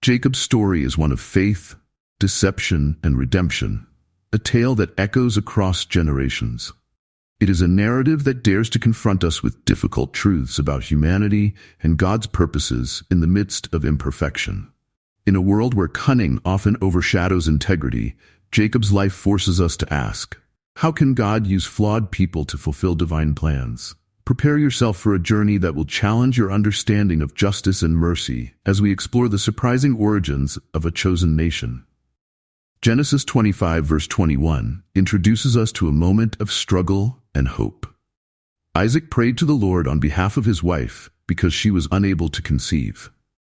Jacob's story is one of faith, deception, and redemption, a tale that echoes across generations. It is a narrative that dares to confront us with difficult truths about humanity and God's purposes in the midst of imperfection. In a world where cunning often overshadows integrity, Jacob's life forces us to ask, how can God use flawed people to fulfill divine plans? Prepare yourself for a journey that will challenge your understanding of justice and mercy as we explore the surprising origins of a chosen nation. Genesis 25 verse 21 introduces us to a moment of struggle and hope. Isaac prayed to the Lord on behalf of his wife because she was unable to conceive.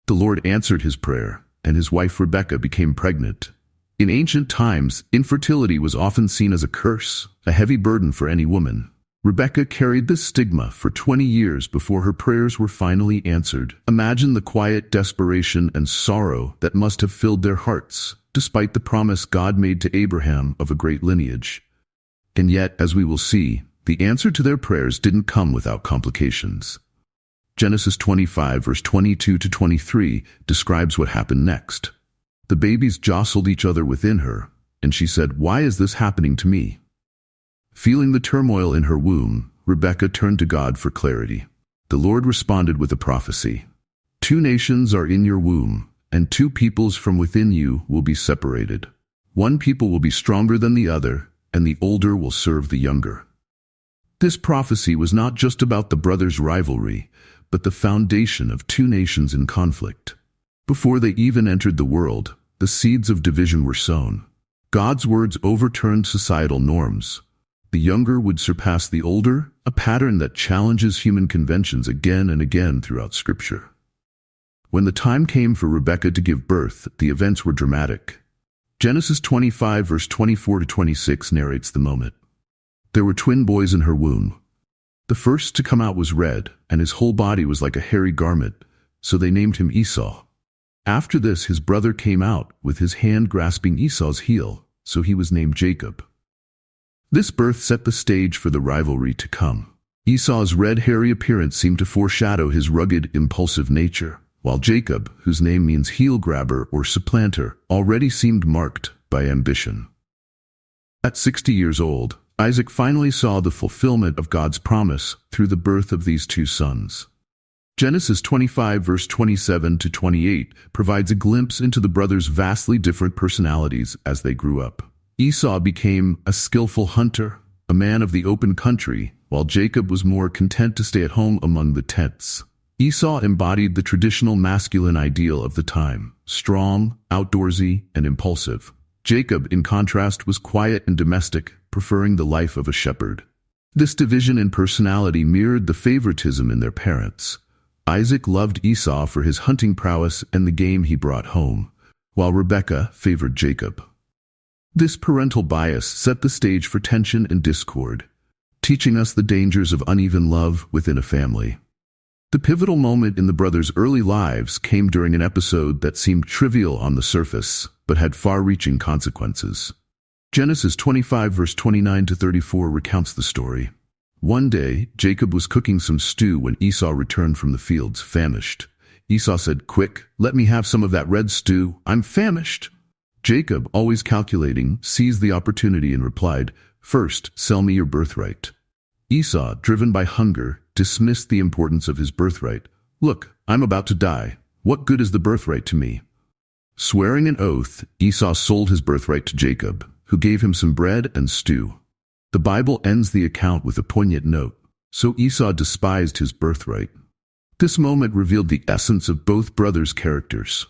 The Lord answered his prayer, and his wife Rebekah became pregnant. In ancient times, infertility was often seen as a curse, a heavy burden for any woman. Rebekah carried this stigma for 20 years before her prayers were finally answered. Imagine the quiet desperation and sorrow that must have filled their hearts, despite the promise God made to Abraham of a great lineage. And yet, as we will see, the answer to their prayers didn't come without complications. Genesis 25 verse 22 to 23 describes what happened next. The babies jostled each other within her, and she said, "Why is this happening to me?" Feeling the turmoil in her womb, Rebekah turned to God for clarity. The Lord responded with a prophecy. "Two nations are in your womb, and two peoples from within you will be separated. One people will be stronger than the other, and the older will serve the younger." This prophecy was not just about the brothers' rivalry, but the foundation of two nations in conflict. Before they even entered the world, the seeds of division were sown. God's words overturned societal norms. The younger would surpass the older, a pattern that challenges human conventions again and again throughout Scripture. When the time came for Rebekah to give birth, the events were dramatic. Genesis 25 verse 24 to 26 narrates the moment. There were twin boys in her womb. The first to come out was red, and his whole body was like a hairy garment, so they named him Esau. After this, his brother came out, with his hand grasping Esau's heel, so he was named Jacob. This birth set the stage for the rivalry to come. Esau's red, hairy appearance seemed to foreshadow his rugged, impulsive nature, while Jacob, whose name means heel grabber or supplanter, already seemed marked by ambition. At 60 years old, Isaac finally saw the fulfillment of God's promise through the birth of these two sons. Genesis 25 verse 27 to 28 provides a glimpse into the brothers' vastly different personalities as they grew up. Esau became a skillful hunter, a man of the open country, while Jacob was more content to stay at home among the tents. Esau embodied the traditional masculine ideal of the time, strong, outdoorsy, and impulsive. Jacob, in contrast, was quiet and domestic, preferring the life of a shepherd. This division in personality mirrored the favoritism in their parents. Isaac loved Esau for his hunting prowess and the game he brought home, while Rebekah favored Jacob. This parental bias set the stage for tension and discord, teaching us the dangers of uneven love within a family. The pivotal moment in the brothers' early lives came during an episode that seemed trivial on the surface, but had far-reaching consequences. Genesis 25 verse 29 to 34 recounts the story. One day, Jacob was cooking some stew when Esau returned from the fields, famished. Esau said, "Quick, let me have some of that red stew. I'm famished." Jacob, always calculating, seized the opportunity and replied, "First, sell me your birthright." Esau, driven by hunger, dismissed the importance of his birthright. "Look, I'm about to die. What good is the birthright to me?" Swearing an oath, Esau sold his birthright to Jacob, who gave him some bread and stew. The Bible ends the account with a poignant note. So Esau despised his birthright. This moment revealed the essence of both brothers' characters.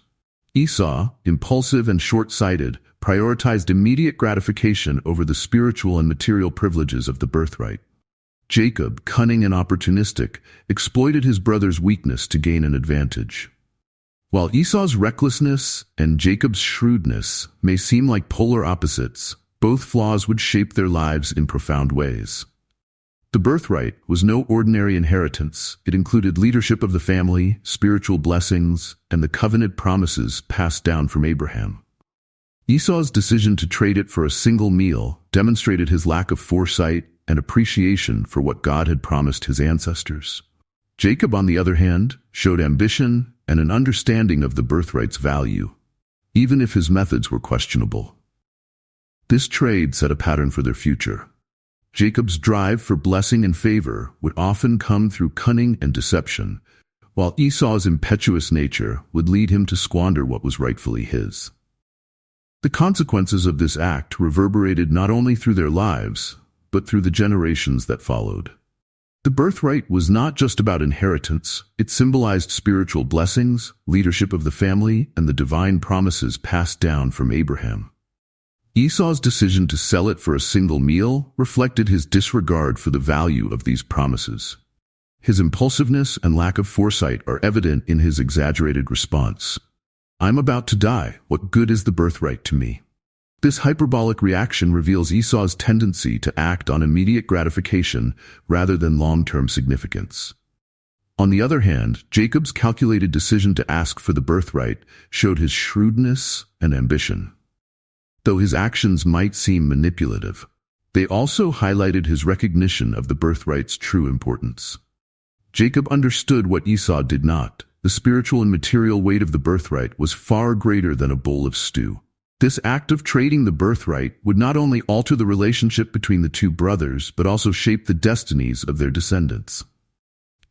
Esau, impulsive and short-sighted, prioritized immediate gratification over the spiritual and material privileges of the birthright. Jacob, cunning and opportunistic, exploited his brother's weakness to gain an advantage. While Esau's recklessness and Jacob's shrewdness may seem like polar opposites, both flaws would shape their lives in profound ways. The birthright was no ordinary inheritance. It included leadership of the family, spiritual blessings, and the covenant promises passed down from Abraham. Esau's decision to trade it for a single meal demonstrated his lack of foresight and appreciation for what God had promised his ancestors. Jacob, on the other hand, showed ambition and an understanding of the birthright's value, even if his methods were questionable. This trade set a pattern for their future. Jacob's drive for blessing and favor would often come through cunning and deception, while Esau's impetuous nature would lead him to squander what was rightfully his. The consequences of this act reverberated not only through their lives, but through the generations that followed. The birthright was not just about inheritance. It symbolized spiritual blessings, leadership of the family, and the divine promises passed down from Abraham. Esau's decision to sell it for a single meal reflected his disregard for the value of these promises. His impulsiveness and lack of foresight are evident in his exaggerated response. "I'm about to die. What good is the birthright to me?" This hyperbolic reaction reveals Esau's tendency to act on immediate gratification rather than long-term significance. On the other hand, Jacob's calculated decision to ask for the birthright showed his shrewdness and ambition. Though his actions might seem manipulative, they also highlighted his recognition of the birthright's true importance. Jacob understood what Esau did not. The spiritual and material weight of the birthright was far greater than a bowl of stew. This act of trading the birthright would not only alter the relationship between the two brothers, but also shape the destinies of their descendants.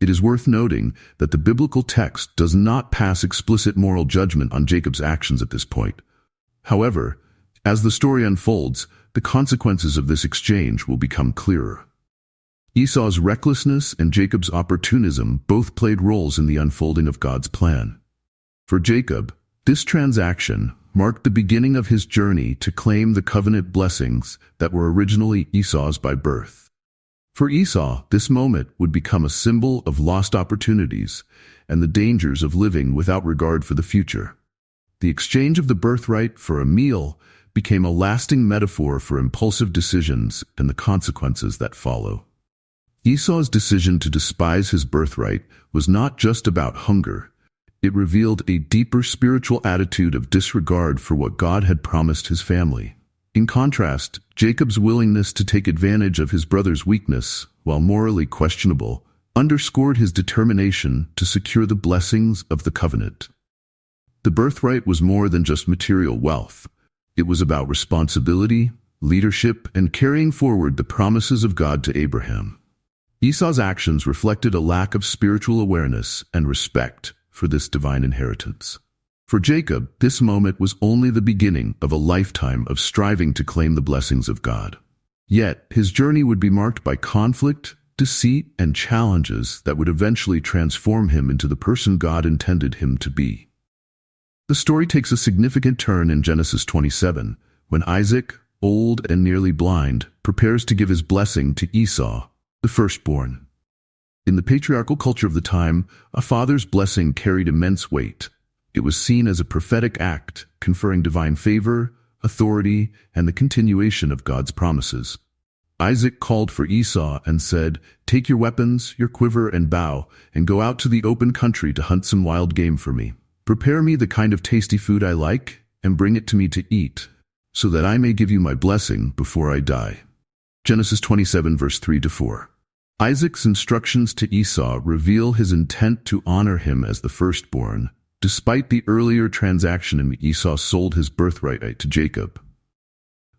It is worth noting that the biblical text does not pass explicit moral judgment on Jacob's actions at this point. However, as the story unfolds, the consequences of this exchange will become clearer. Esau's recklessness and Jacob's opportunism both played roles in the unfolding of God's plan. For Jacob, this transaction marked the beginning of his journey to claim the covenant blessings that were originally Esau's by birth. For Esau, this moment would become a symbol of lost opportunities and the dangers of living without regard for the future. The exchange of the birthright for a meal became a lasting metaphor for impulsive decisions and the consequences that follow. Esau's decision to despise his birthright was not just about hunger. It revealed a deeper spiritual attitude of disregard for what God had promised his family. In contrast, Jacob's willingness to take advantage of his brother's weakness, while morally questionable, underscored his determination to secure the blessings of the covenant. The birthright was more than just material wealth. It was about responsibility, leadership, and carrying forward the promises of God to Abraham. Esau's actions reflected a lack of spiritual awareness and respect for this divine inheritance. For Jacob, this moment was only the beginning of a lifetime of striving to claim the blessings of God. Yet, his journey would be marked by conflict, deceit, and challenges that would eventually transform him into the person God intended him to be. The story takes a significant turn in Genesis 27, when Isaac, old and nearly blind, prepares to give his blessing to Esau, the firstborn. In the patriarchal culture of the time, a father's blessing carried immense weight. It was seen as a prophetic act, conferring divine favor, authority, and the continuation of God's promises. Isaac called for Esau and said, "Take your weapons, your quiver and bow, and go out to the open country to hunt some wild game for me. Prepare me the kind of tasty food I like, and bring it to me to eat, so that I may give you my blessing before I die." Genesis 27 verse 3-4. Isaac's instructions to Esau reveal his intent to honor him as the firstborn, despite the earlier transaction in which Esau sold his birthright to Jacob.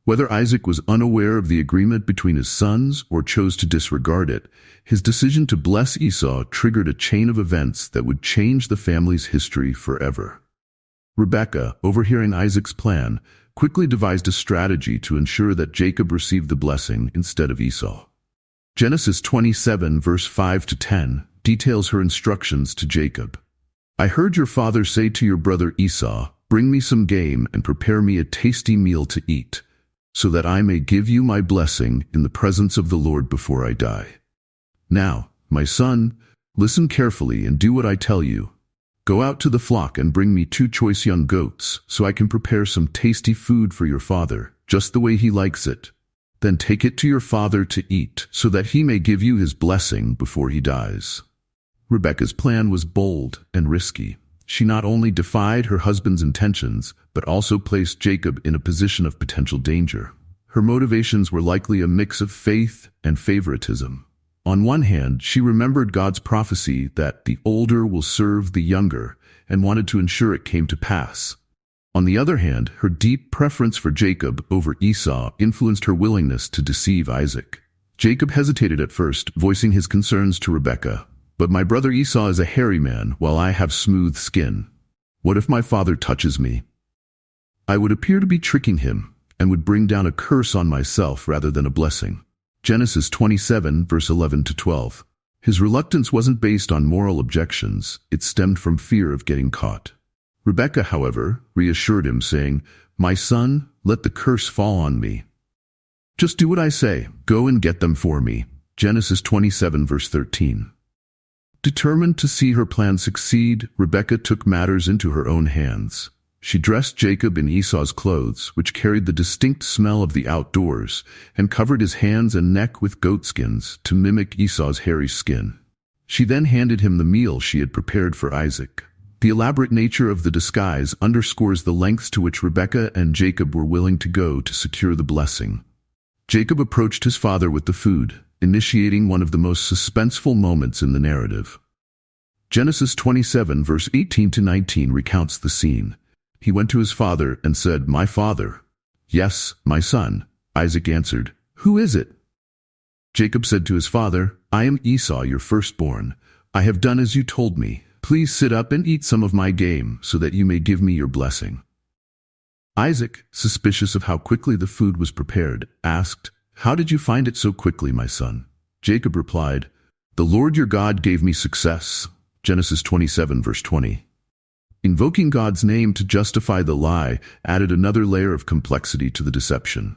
Whether Isaac was unaware of the agreement between his sons or chose to disregard it, his decision to bless Esau triggered a chain of events that would change the family's history forever. Rebekah, overhearing Isaac's plan, quickly devised a strategy to ensure that Jacob received the blessing instead of Esau. Genesis 27 verse 5-10 details her instructions to Jacob. "I heard your father say to your brother Esau, 'Bring me some game and prepare me a tasty meal to eat, so that I may give you my blessing in the presence of the Lord before I die. Now, my son, listen carefully and do what I tell you. Go out to the flock and bring me 2 choice young goats, so I can prepare some tasty food for your father, just the way he likes it. Then take it to your father to eat, so that he may give you his blessing before he dies." Rebekah's plan was bold and risky. She not only defied her husband's intentions, but also placed Jacob in a position of potential danger. Her motivations were likely a mix of faith and favoritism. On one hand, she remembered God's prophecy that the older will serve the younger and wanted to ensure it came to pass. On the other hand, her deep preference for Jacob over Esau influenced her willingness to deceive Isaac. Jacob hesitated at first, voicing his concerns to Rebekah. "But my brother Esau is a hairy man, while I have smooth skin. What if my father touches me? I would appear to be tricking him, and would bring down a curse on myself rather than a blessing." Genesis 27, verse 11 to 12. His reluctance wasn't based on moral objections, it stemmed from fear of getting caught. Rebekah, however, reassured him, saying, "My son, let the curse fall on me. Just do what I say, go and get them for me." Genesis 27, verse 13. Determined to see her plan succeed, Rebekah took matters into her own hands. She dressed Jacob in Esau's clothes, which carried the distinct smell of the outdoors, and covered his hands and neck with goatskins to mimic Esau's hairy skin. She then handed him the meal she had prepared for Isaac. The elaborate nature of the disguise underscores the lengths to which Rebekah and Jacob were willing to go to secure the blessing. Jacob approached his father with the food, initiating one of the most suspenseful moments in the narrative. Genesis 27, verse 18 to 19 recounts the scene. He went to his father and said, "My father." "Yes, my son," Isaac answered. "Who is it?" Jacob said to his father, "I am Esau, your firstborn. I have done as you told me. Please sit up and eat some of my game, so that you may give me your blessing." Isaac, suspicious of how quickly the food was prepared, asked, "How did you find it so quickly, my son?" Jacob replied, "The Lord your God gave me success." Genesis 27, verse 20. Invoking God's name to justify the lie added another layer of complexity to the deception.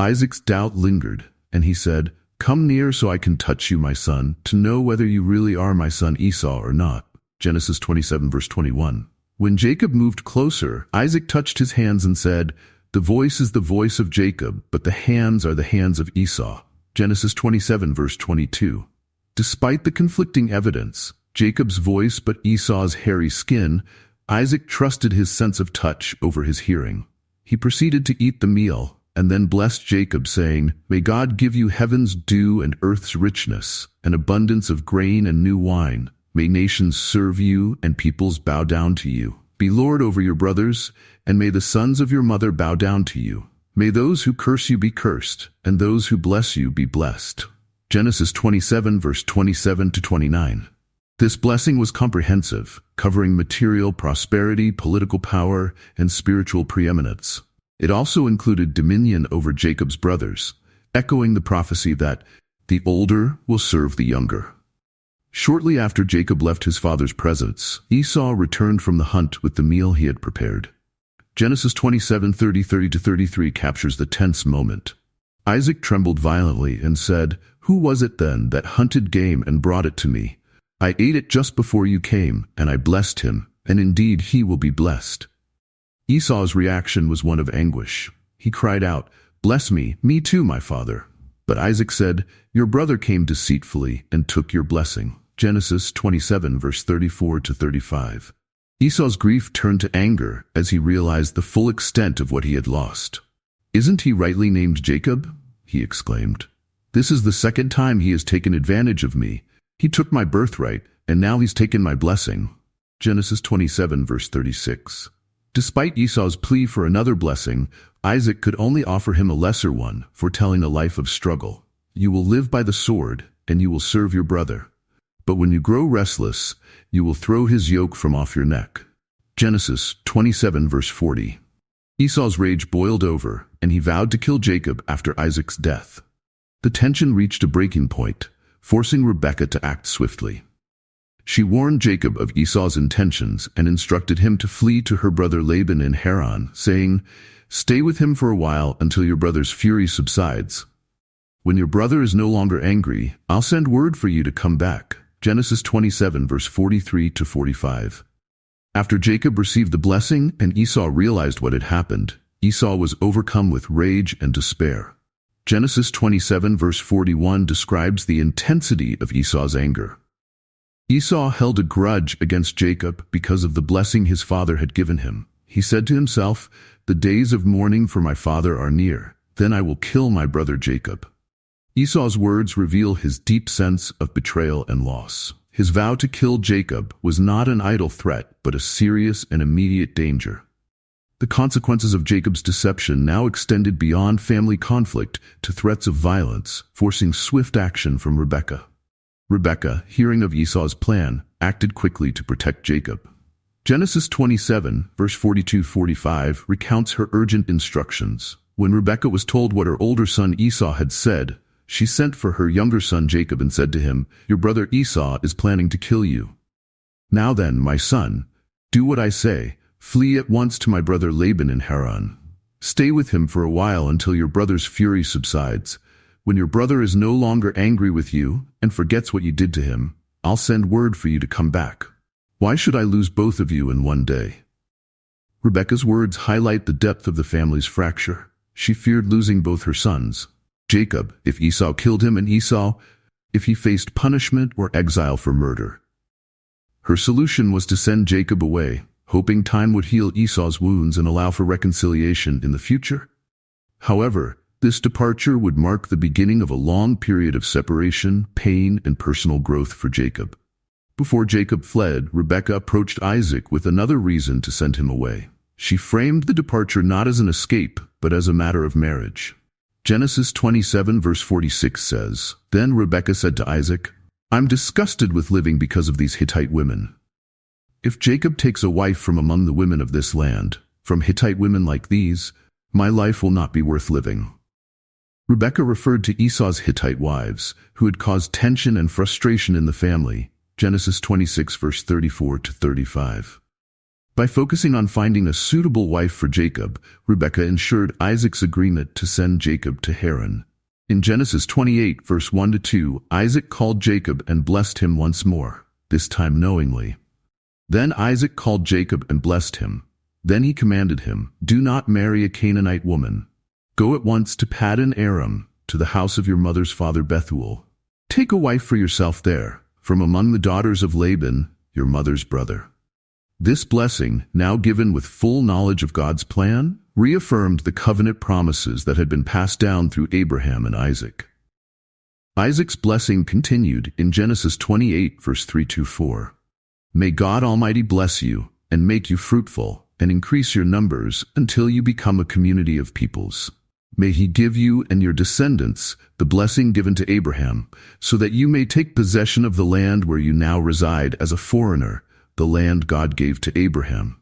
Isaac's doubt lingered, and he said, "Come near so I can touch you, my son, to know whether you really are my son Esau or not." Genesis 27, verse 21. When Jacob moved closer, Isaac touched his hands and said, "The voice is the voice of Jacob, but the hands are the hands of Esau." Genesis 27, verse 22. Despite the conflicting evidence, Jacob's voice but Esau's hairy skin, Isaac trusted his sense of touch over his hearing. He proceeded to eat the meal, and then blessed Jacob, saying, "May God give you heaven's dew and earth's richness, an abundance of grain and new wine. May nations serve you and peoples bow down to you. Be Lord over your brothers, and may the sons of your mother bow down to you. May those who curse you be cursed, and those who bless you be blessed." Genesis 27, verse 27 to 29. This blessing was comprehensive, covering material prosperity, political power, and spiritual preeminence. It also included dominion over Jacob's brothers, echoing the prophecy that the older will serve the younger. Shortly after Jacob left his father's presence, Esau returned from the hunt with the meal he had prepared. Genesis 27, 30-33 captures the tense moment. Isaac trembled violently and said, "Who was it then that hunted game and brought it to me? I ate it just before you came, and I blessed him, and indeed he will be blessed." Esau's reaction was one of anguish. He cried out, "Bless me too, my father." But Isaac said, "Your brother came deceitfully and took your blessing." Genesis 27, verse 34-35. Esau's grief turned to anger as he realized the full extent of what he had lost. "Isn't he rightly named Jacob?" he exclaimed. "This is the second time he has taken advantage of me. He took my birthright, and now he's taken my blessing." Genesis 27, verse 36. Despite Esau's plea for another blessing, Isaac could only offer him a lesser one, foretelling a life of struggle. "You will live by the sword, and you will serve your brother. But when you grow restless, you will throw his yoke from off your neck." Genesis 27, verse 40. Esau's rage boiled over, and he vowed to kill Jacob after Isaac's death. The tension reached a breaking point, forcing Rebekah to act swiftly. She warned Jacob of Esau's intentions and instructed him to flee to her brother Laban in Haran, saying, "Stay with him for a while until your brother's fury subsides. When your brother is no longer angry, I'll send word for you to come back." Genesis 27, verse 43-45. After Jacob received the blessing and Esau realized what had happened, Esau was overcome with rage and despair. Genesis 27, verse 41 describes the intensity of Esau's anger. Esau held a grudge against Jacob because of the blessing his father had given him. He said to himself, "The days of mourning for my father are near. Then I will kill my brother Jacob." Esau's words reveal his deep sense of betrayal and loss. His vow to kill Jacob was not an idle threat, but a serious and immediate danger. The consequences of Jacob's deception now extended beyond family conflict to threats of violence, forcing swift action from Rebekah. Rebekah, hearing of Esau's plan, acted quickly to protect Jacob. Genesis 27, verse 42-45, recounts her urgent instructions. When Rebekah was told what her older son Esau had said, she sent for her younger son Jacob and said to him, "Your brother Esau is planning to kill you. Now then, my son, do what I say. Flee at once to my brother Laban in Haran. Stay with him for a while until your brother's fury subsides. When your brother is no longer angry with you and forgets what you did to him, I'll send word for you to come back. Why should I lose both of you in one day?" Rebekah's words highlight the depth of the family's fracture. She feared losing both her sons, Jacob, if Esau killed him, and Esau, if he faced punishment or exile for murder. Her solution was to send Jacob away, hoping time would heal Esau's wounds and allow for reconciliation in the future. However, this departure would mark the beginning of a long period of separation, pain, and personal growth for Jacob. Before Jacob fled, Rebekah approached Isaac with another reason to send him away. She framed the departure not as an escape, but as a matter of marriage. Genesis 27 verse 46 says, "Then Rebekah said to Isaac, 'I'm disgusted with living because of these Hittite women. If Jacob takes a wife from among the women of this land, from Hittite women like these, my life will not be worth living.'" Rebekah referred to Esau's Hittite wives, who had caused tension and frustration in the family. Genesis 26 verse 34-35. By focusing on finding a suitable wife for Jacob, Rebekah ensured Isaac's agreement to send Jacob to Haran. In Genesis 28 verse 1-2, Isaac called Jacob and blessed him once more, this time knowingly. Then Isaac called Jacob and blessed him. Then he commanded him, "Do not marry a Canaanite woman. Go at once to Paddan Aram, to the house of your mother's father Bethuel. Take a wife for yourself there, from among the daughters of Laban, your mother's brother." This blessing, now given with full knowledge of God's plan, reaffirmed the covenant promises that had been passed down through Abraham and Isaac. Isaac's blessing continued in Genesis 28 verse 3-4. "May God Almighty bless you, and make you fruitful, and increase your numbers until you become a community of peoples. May he give you and your descendants the blessing given to Abraham, so that you may take possession of the land where you now reside as a foreigner, the land God gave to Abraham."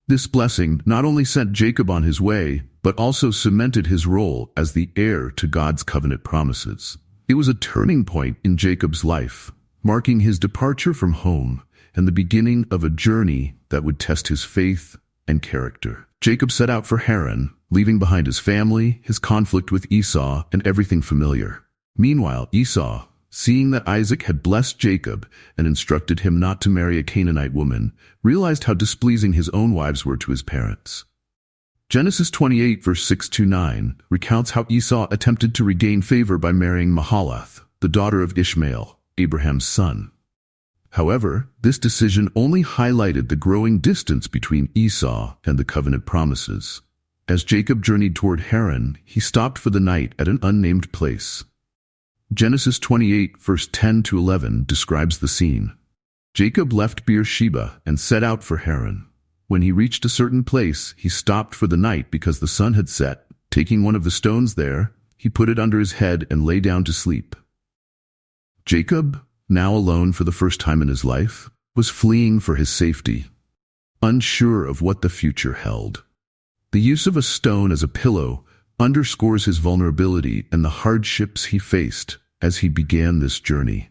This blessing not only sent Jacob on his way, but also cemented his role as the heir to God's covenant promises. It was a turning point in Jacob's life, marking his departure from home and the beginning of a journey that would test his faith and character. Jacob set out for Haran, leaving behind his family, his conflict with Esau, and everything familiar. Meanwhile, Esau, seeing that Isaac had blessed Jacob and instructed him not to marry a Canaanite woman, realized how displeasing his own wives were to his parents. Genesis 28 verse 6-9 recounts how Esau attempted to regain favor by marrying Mahalath, the daughter of Ishmael, Abraham's son. However, this decision only highlighted the growing distance between Esau and the covenant promises. As Jacob journeyed toward Haran, he stopped for the night at an unnamed place. Genesis 28 verse 10-11 describes the scene. Jacob left Beersheba and set out for Haran. When he reached a certain place, he stopped for the night because the sun had set. Taking one of the stones there, he put it under his head and lay down to sleep. Jacob, now alone for the first time in his life, was fleeing for his safety, unsure of what the future held. The use of a stone as a pillow underscores his vulnerability and the hardships he faced as he began this journey.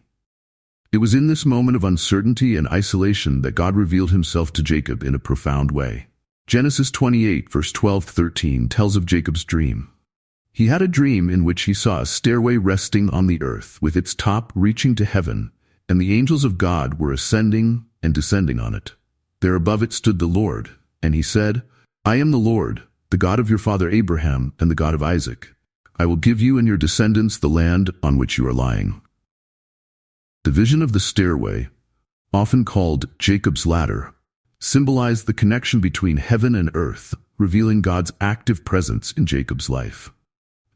It was in this moment of uncertainty and isolation that God revealed himself to Jacob in a profound way. Genesis 28 verse 12-13 tells of Jacob's dream. He had a dream in which he saw a stairway resting on the earth, with its top reaching to heaven, and the angels of God were ascending and descending on it. There above it stood the Lord, and he said, "I am the Lord, the God of your father Abraham and the God of Isaac. I will give you and your descendants the land on which you are lying." The vision of the stairway, often called Jacob's ladder, symbolized the connection between heaven and earth, revealing God's active presence in Jacob's life.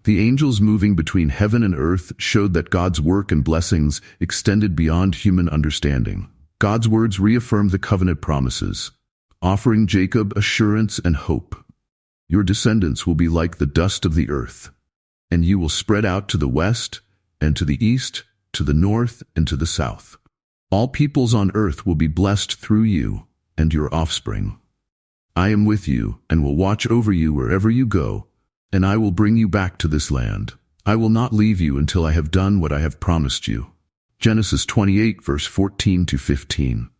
The angels moving between heaven and earth showed that God's work and blessings extended beyond human understanding. God's words reaffirmed the covenant promises, offering Jacob assurance and hope. Your descendants will be like the dust of the earth, and you will spread out to the west and to the east, to the north and to the south. All peoples on earth will be blessed through you and your offspring. I am with you and will watch over you wherever you go, and I will bring you back to this land. I will not leave you until I have done what I have promised you. Genesis 28, verse 14 to 15.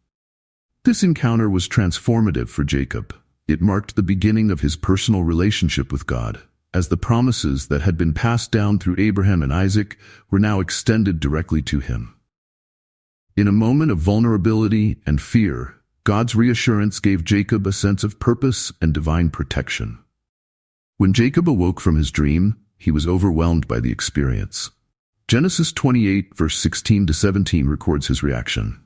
This encounter was transformative for Jacob. It marked the beginning of his personal relationship with God, as the promises that had been passed down through Abraham and Isaac were now extended directly to him. In a moment of vulnerability and fear, God's reassurance gave Jacob a sense of purpose and divine protection. When Jacob awoke from his dream, he was overwhelmed by the experience. Genesis 28, verse 16 to 17 records his reaction.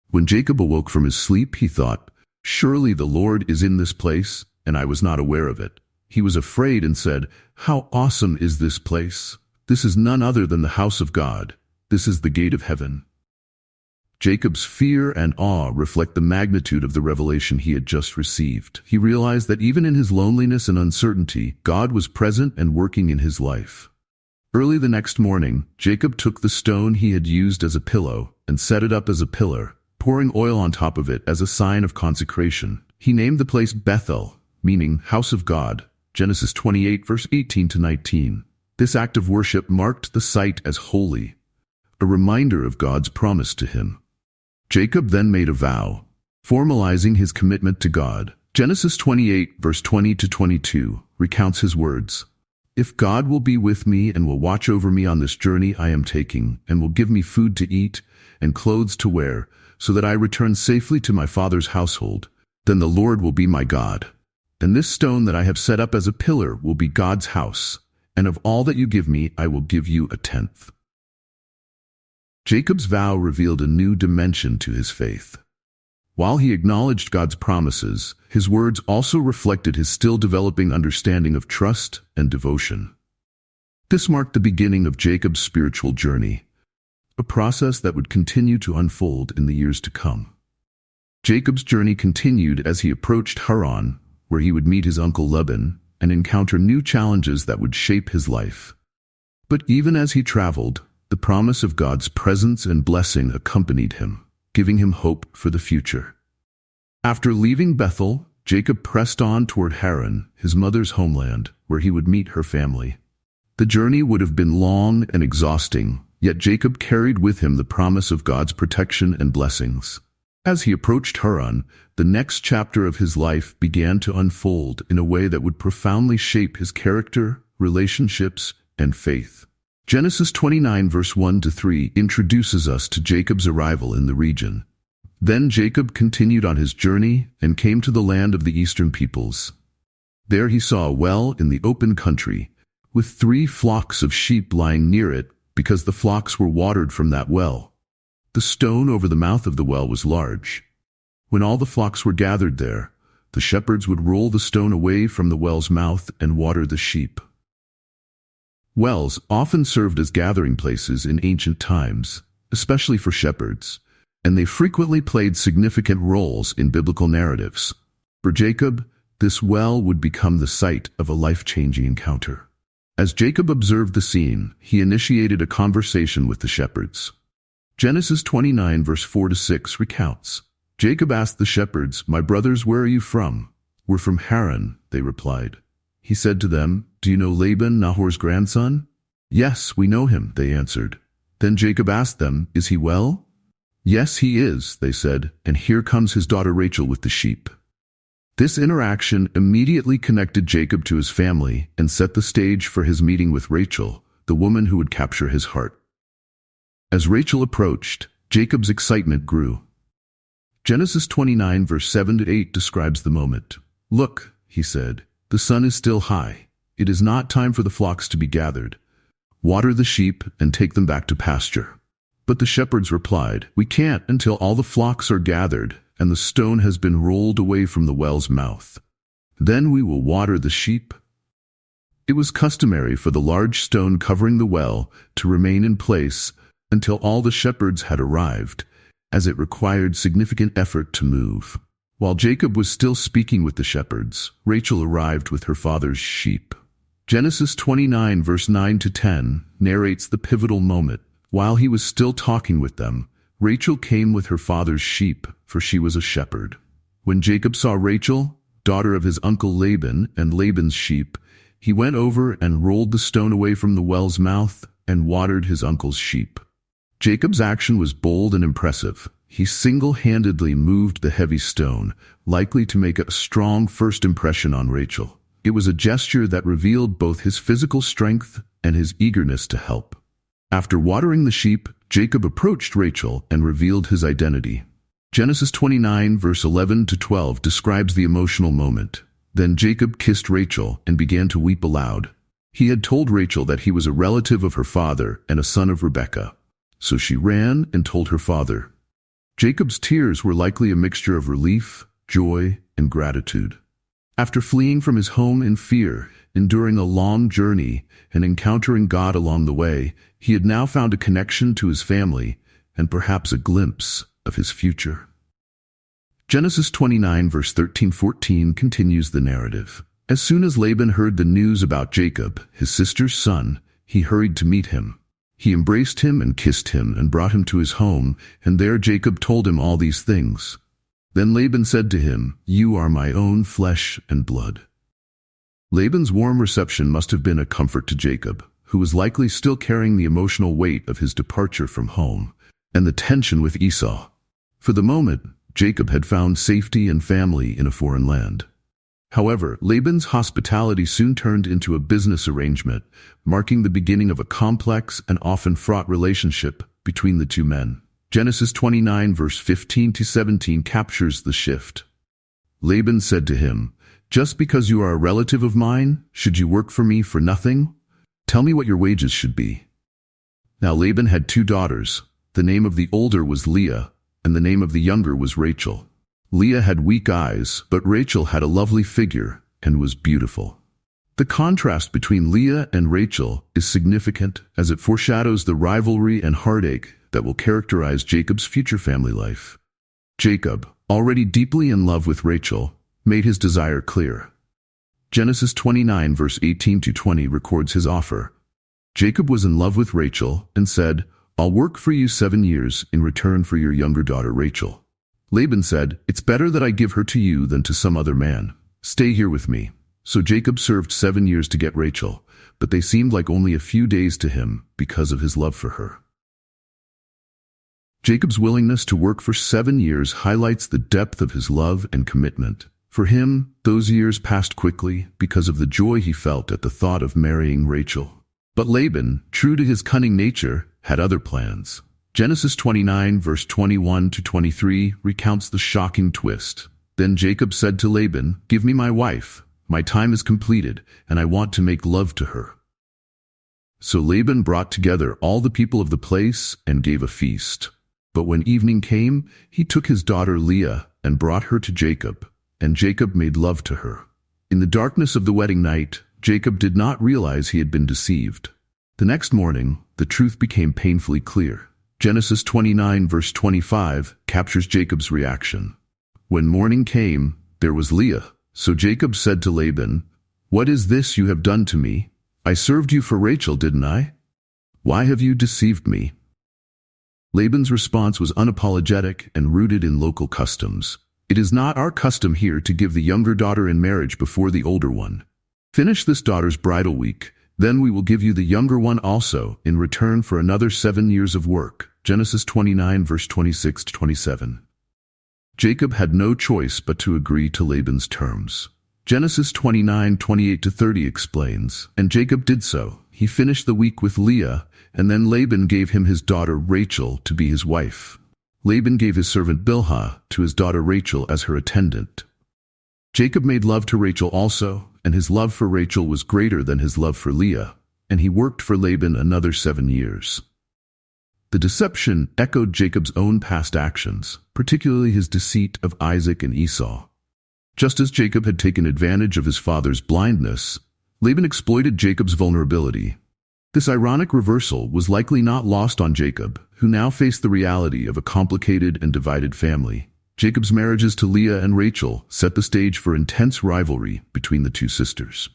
When Jacob awoke from his sleep, he thought, "Surely the Lord is in this place, and I was not aware of it." He was afraid and said, "How awesome is this place! This is none other than the house of God. This is the gate of heaven." Jacob's fear and awe reflect the magnitude of the revelation he had just received. He realized that even in his loneliness and uncertainty, God was present and working in his life. Early the next morning, Jacob took the stone he had used as a pillow and set it up as a pillar, pouring oil on top of it as a sign of consecration. He named the place Bethel, meaning house of God. Genesis 28, verse 18 to 19. This act of worship marked the site as holy, a reminder of God's promise to him. Jacob then made a vow, formalizing his commitment to God. Genesis 28, verse 20 to 22, recounts his words. "If God will be with me and will watch over me on this journey I am taking, and will give me food to eat and clothes to wear, so that I return safely to my father's household, then the Lord will be my God. And this stone that I have set up as a pillar will be God's house, and of all that you give me I will give you a tenth." Jacob's vow revealed a new dimension to his faith. While he acknowledged God's promises, his words also reflected his still developing understanding of trust and devotion. This marked the beginning of Jacob's spiritual journey, a process that would continue to unfold in the years to come. Jacob's journey continued as he approached Haran, where he would meet his uncle Laban and encounter new challenges that would shape his life. But even as he traveled, the promise of God's presence and blessing accompanied him, giving him hope for the future. After leaving Bethel, Jacob pressed on toward Haran, his mother's homeland, where he would meet her family. The journey would have been long and exhausting, yet Jacob carried with him the promise of God's protection and blessings. As he approached Haran, the next chapter of his life began to unfold in a way that would profoundly shape his character, relationships, and faith. Genesis 29, verse 1 to 3 introduces us to Jacob's arrival in the region. Then Jacob continued on his journey and came to the land of the eastern peoples. There he saw a well in the open country, with 3 flocks of sheep lying near it, because the flocks were watered from that well. The stone over the mouth of the well was large. When all the flocks were gathered there, the shepherds would roll the stone away from the well's mouth and water the sheep. Wells often served as gathering places in ancient times, especially for shepherds, and they frequently played significant roles in biblical narratives. For Jacob, this well would become the site of a life-changing encounter. As Jacob observed the scene, he initiated a conversation with the shepherds. Genesis 29, verse 4 to 6 recounts, Jacob asked the shepherds, "My brothers, where are you from?" "We're from Haran," they replied. He said to them, "Do you know Laban, Nahor's grandson?" "Yes, we know him," they answered. Then Jacob asked them, "Is he well?" "Yes, he is," they said, "and here comes his daughter Rachel with the sheep." This interaction immediately connected Jacob to his family and set the stage for his meeting with Rachel, the woman who would capture his heart. As Rachel approached, Jacob's excitement grew. Genesis 29, verse 7 to 8 describes the moment. "Look," he said, "the sun is still high. It is not time for the flocks to be gathered. Water the sheep and take them back to pasture." But the shepherds replied, "We can't until all the flocks are gathered and the stone has been rolled away from the well's mouth. Then we will water the sheep." It was customary for the large stone covering the well to remain in place until all the shepherds had arrived, as it required significant effort to move. While Jacob was still speaking with the shepherds, Rachel arrived with her father's sheep. Genesis 29 verse 9 to 10 narrates the pivotal moment. While he was still talking with them, Rachel came with her father's sheep, for she was a shepherd. When Jacob saw Rachel, daughter of his uncle Laban, and Laban's sheep, he went over and rolled the stone away from the well's mouth and watered his uncle's sheep. Jacob's action was bold and impressive. He single-handedly moved the heavy stone, likely to make a strong first impression on Rachel. It was a gesture that revealed both his physical strength and his eagerness to help. After watering the sheep, Jacob approached Rachel and revealed his identity. Genesis 29 verse 11 to 12 describes the emotional moment. Then Jacob kissed Rachel and began to weep aloud. He had told Rachel that he was a relative of her father and a son of Rebekah. So she ran and told her father. Jacob's tears were likely a mixture of relief, joy, and gratitude. After fleeing from his home in fear, enduring a long journey, and encountering God along the way, he had now found a connection to his family and perhaps a glimpse of his future. Genesis 29 verse 13-14 continues the narrative. As soon as Laban heard the news about Jacob, his sister's son, he hurried to meet him. He embraced him and kissed him and brought him to his home, and there Jacob told him all these things. Then Laban said to him, "You are my own flesh and blood." Laban's warm reception must have been a comfort to Jacob, who was likely still carrying the emotional weight of his departure from home, and the tension with Esau. For the moment, Jacob had found safety and family in a foreign land. However, Laban's hospitality soon turned into a business arrangement, marking the beginning of a complex and often fraught relationship between the two men. Genesis 29 verse 15-17 captures the shift. Laban said to him, "Just because you are a relative of mine, should you work for me for nothing? Tell me what your wages should be." Now Laban had 2 daughters. The name of the older was Leah, and the name of the younger was Rachel. Leah had weak eyes, but Rachel had a lovely figure and was beautiful. The contrast between Leah and Rachel is significant, as it foreshadows the rivalry and heartache that will characterize Jacob's future family life. Jacob, already deeply in love with Rachel, made his desire clear. Genesis 29 verse 18-20 records his offer. Jacob was in love with Rachel and said, "I'll work for you 7 years in return for your younger daughter Rachel." Laban said, "It's better that I give her to you than to some other man. Stay here with me." So Jacob served 7 years to get Rachel, but they seemed like only a few days to him because of his love for her. Jacob's willingness to work for 7 years highlights the depth of his love and commitment. For him, those years passed quickly because of the joy he felt at the thought of marrying Rachel. But Laban, true to his cunning nature, had other plans. Genesis 29 verse 21-23 recounts the shocking twist. Then Jacob said to Laban, "Give me my wife. My time is completed, and I want to make love to her." So Laban brought together all the people of the place and gave a feast. But when evening came, he took his daughter Leah and brought her to Jacob, and Jacob made love to her. In the darkness of the wedding night, Jacob did not realize he had been deceived. The next morning, the truth became painfully clear. Genesis 29 verse 25 captures Jacob's reaction. When morning came, there was Leah. So Jacob said to Laban, "What is this you have done to me? I served you for Rachel, didn't I? Why have you deceived me?" Laban's response was unapologetic and rooted in local customs. "It is not our custom here to give the younger daughter in marriage before the older one. Finish this daughter's bridal week, then we will give you the younger one also in return for another 7 years of work." Genesis 29 verse 26-27. Jacob had no choice but to agree to Laban's terms. Genesis 29 28-30 explains, "And Jacob did so. He finished the week with Leah, and then Laban gave him his daughter Rachel to be his wife. Laban gave his servant Bilhah to his daughter Rachel as her attendant." Jacob made love to Rachel also, and his love for Rachel was greater than his love for Leah, and he worked for Laban another 7 years. The deception echoed Jacob's own past actions, particularly his deceit of Isaac and Esau. Just as Jacob had taken advantage of his father's blindness, Laban exploited Jacob's vulnerability. This ironic reversal was likely not lost on Jacob, who now faced the reality of a complicated and divided family. Jacob's marriages to Leah and Rachel set the stage for intense rivalry between the two sisters.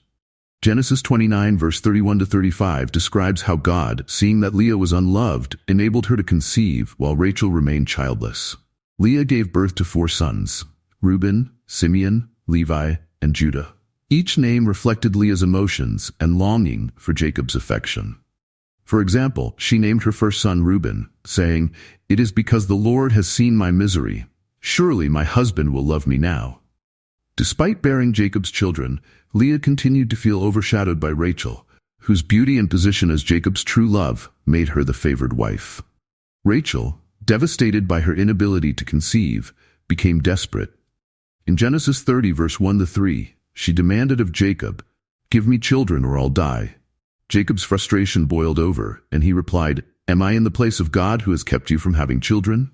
Genesis 29 verse 31-35 describes how God, seeing that Leah was unloved, enabled her to conceive while Rachel remained childless. Leah gave birth to 4 sons: Reuben, Simeon, Levi, and Judah. Each name reflected Leah's emotions and longing for Jacob's affection. For example, she named her first son Reuben, saying, "It is because the Lord has seen my misery. Surely my husband will love me now." Despite bearing Jacob's children, Leah continued to feel overshadowed by Rachel, whose beauty and position as Jacob's true love made her the favored wife. Rachel, devastated by her inability to conceive, became desperate. In Genesis 30 verse 1-3, she demanded of Jacob, "Give me children or I'll die." Jacob's frustration boiled over, and he replied, "Am I in the place of God who has kept you from having children?"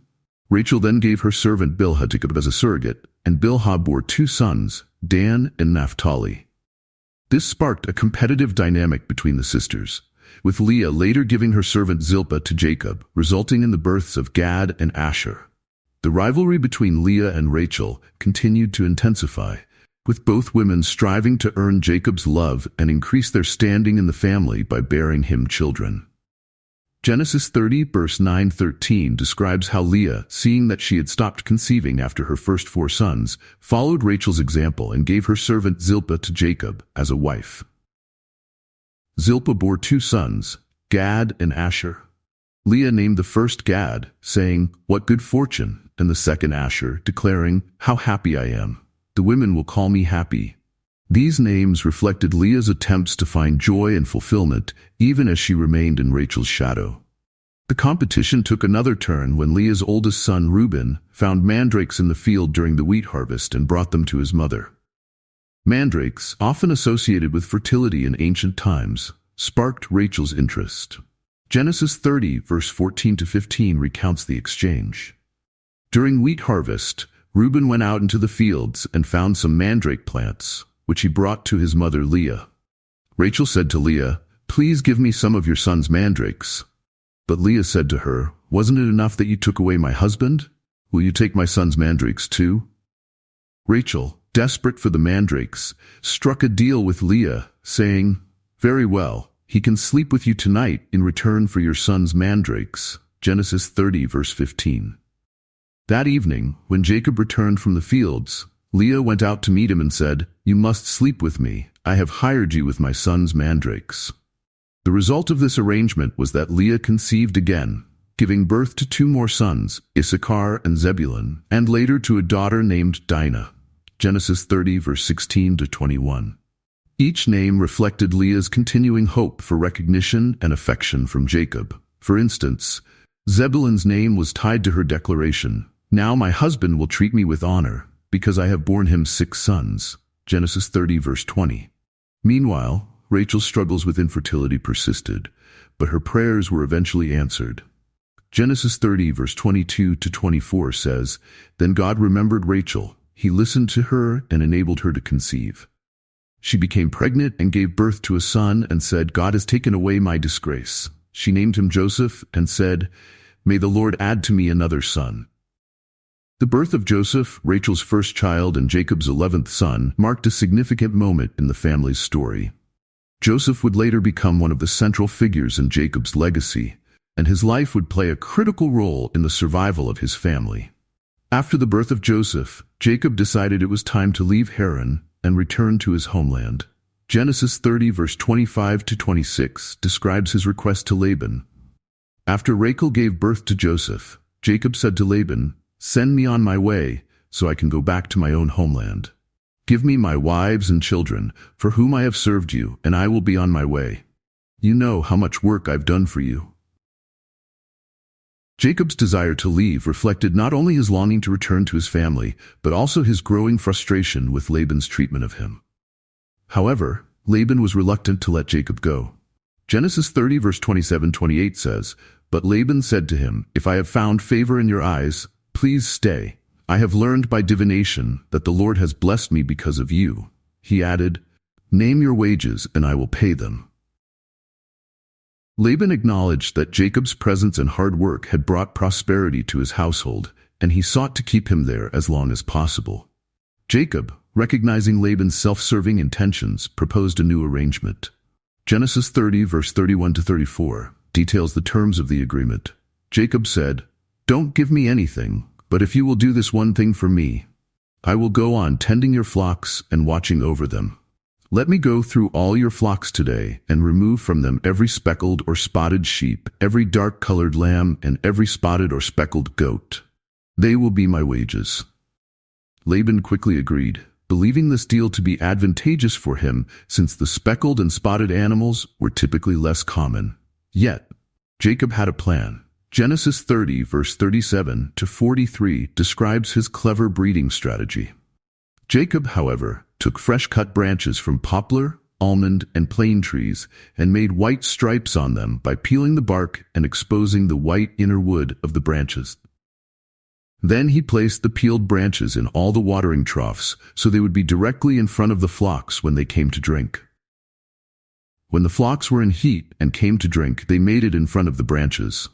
Rachel then gave her servant Bilhah to Jacob as a surrogate, and Bilhah bore 2 sons, Dan and Naphtali. This sparked a competitive dynamic between the sisters, with Leah later giving her servant Zilpah to Jacob, resulting in the births of Gad and Asher. The rivalry between Leah and Rachel continued to intensify, with both women striving to earn Jacob's love and increase their standing in the family by bearing him children. Genesis 30 verse 9-13 describes how Leah, seeing that she had stopped conceiving after her first 4 sons, followed Rachel's example and gave her servant Zilpah to Jacob as a wife. Zilpah bore 2 sons, Gad and Asher. Leah named the first Gad, saying, "What good fortune," and the second Asher, declaring, "How happy I am. The women will call me happy." These names reflected Leah's attempts to find joy and fulfillment, even as she remained in Rachel's shadow. The competition took another turn when Leah's oldest son, Reuben, found mandrakes in the field during the wheat harvest and brought them to his mother. Mandrakes, often associated with fertility in ancient times, sparked Rachel's interest. Genesis 30 verse 14-15 recounts the exchange. During wheat harvest, Reuben went out into the fields and found some mandrake plants, which he brought to his mother Leah. Rachel said to Leah, "Please give me some of your son's mandrakes." But Leah said to her, "Wasn't it enough that you took away my husband? Will you take my son's mandrakes too?" Rachel, desperate for the mandrakes, struck a deal with Leah, saying, "Very well, he can sleep with you tonight in return for your son's mandrakes." Genesis 30 verse 15. That evening, when Jacob returned from the fields, Leah went out to meet him and said, "You must sleep with me. I have hired you with my son's mandrakes." The result of this arrangement was that Leah conceived again, giving birth to 2 more sons, Issachar and Zebulun, and later to a daughter named Dinah. Genesis 30 verse 16-21. Each name reflected Leah's continuing hope for recognition and affection from Jacob. For instance, Zebulun's name was tied to her declaration, "Now my husband will treat me with honor, because I have borne him 6 sons. Genesis 30 verse 20. Meanwhile, Rachel's struggles with infertility persisted, but her prayers were eventually answered. Genesis 30 verse 22-24 says, "Then God remembered Rachel. He listened to her and enabled her to conceive. She became pregnant and gave birth to a son and said, 'God has taken away my disgrace.' She named him Joseph and said, 'May the Lord add to me another son.'" The birth of Joseph, Rachel's first child and Jacob's 11th son, marked a significant moment in the family's story. Joseph would later become one of the central figures in Jacob's legacy, and his life would play a critical role in the survival of his family. After the birth of Joseph, Jacob decided it was time to leave Haran and return to his homeland. Genesis 30 verse 25-26 describes his request to Laban. After Rachel gave birth to Joseph, Jacob said to Laban, "Send me on my way, so I can go back to my own homeland. Give me my wives and children, for whom I have served you, and I will be on my way. You know how much work I've done for you." Jacob's desire to leave reflected not only his longing to return to his family, but also his growing frustration with Laban's treatment of him. However, Laban was reluctant to let Jacob go. Genesis 30 verse 27-28 says, "But Laban said to him, 'If I have found favor in your eyes, please stay. I have learned by divination that the Lord has blessed me because of you.' He added, Name your wages, and I will pay them." Laban acknowledged that Jacob's presence and hard work had brought prosperity to his household, and he sought to keep him there as long as possible. Jacob, recognizing Laban's self-serving intentions, proposed a new arrangement. Genesis 30, verse 31-34, details the terms of the agreement. Jacob said, "Don't give me anything, but if you will do this one thing for me, I will go on tending your flocks and watching over them. Let me go through all your flocks today and remove from them every speckled or spotted sheep, every dark-colored lamb, and every spotted or speckled goat. They will be my wages." Laban quickly agreed, believing this deal to be advantageous for him since the speckled and spotted animals were typically less common. Yet, Jacob had a plan. Genesis 30, verse 37-43 describes his clever breeding strategy. Jacob, however, took fresh-cut branches from poplar, almond, and plane trees and made white stripes on them by peeling the bark and exposing the white inner wood of the branches. Then he placed the peeled branches in all the watering troughs so they would be directly in front of the flocks when they came to drink. When the flocks were in heat and came to drink, they made it in front of the branches.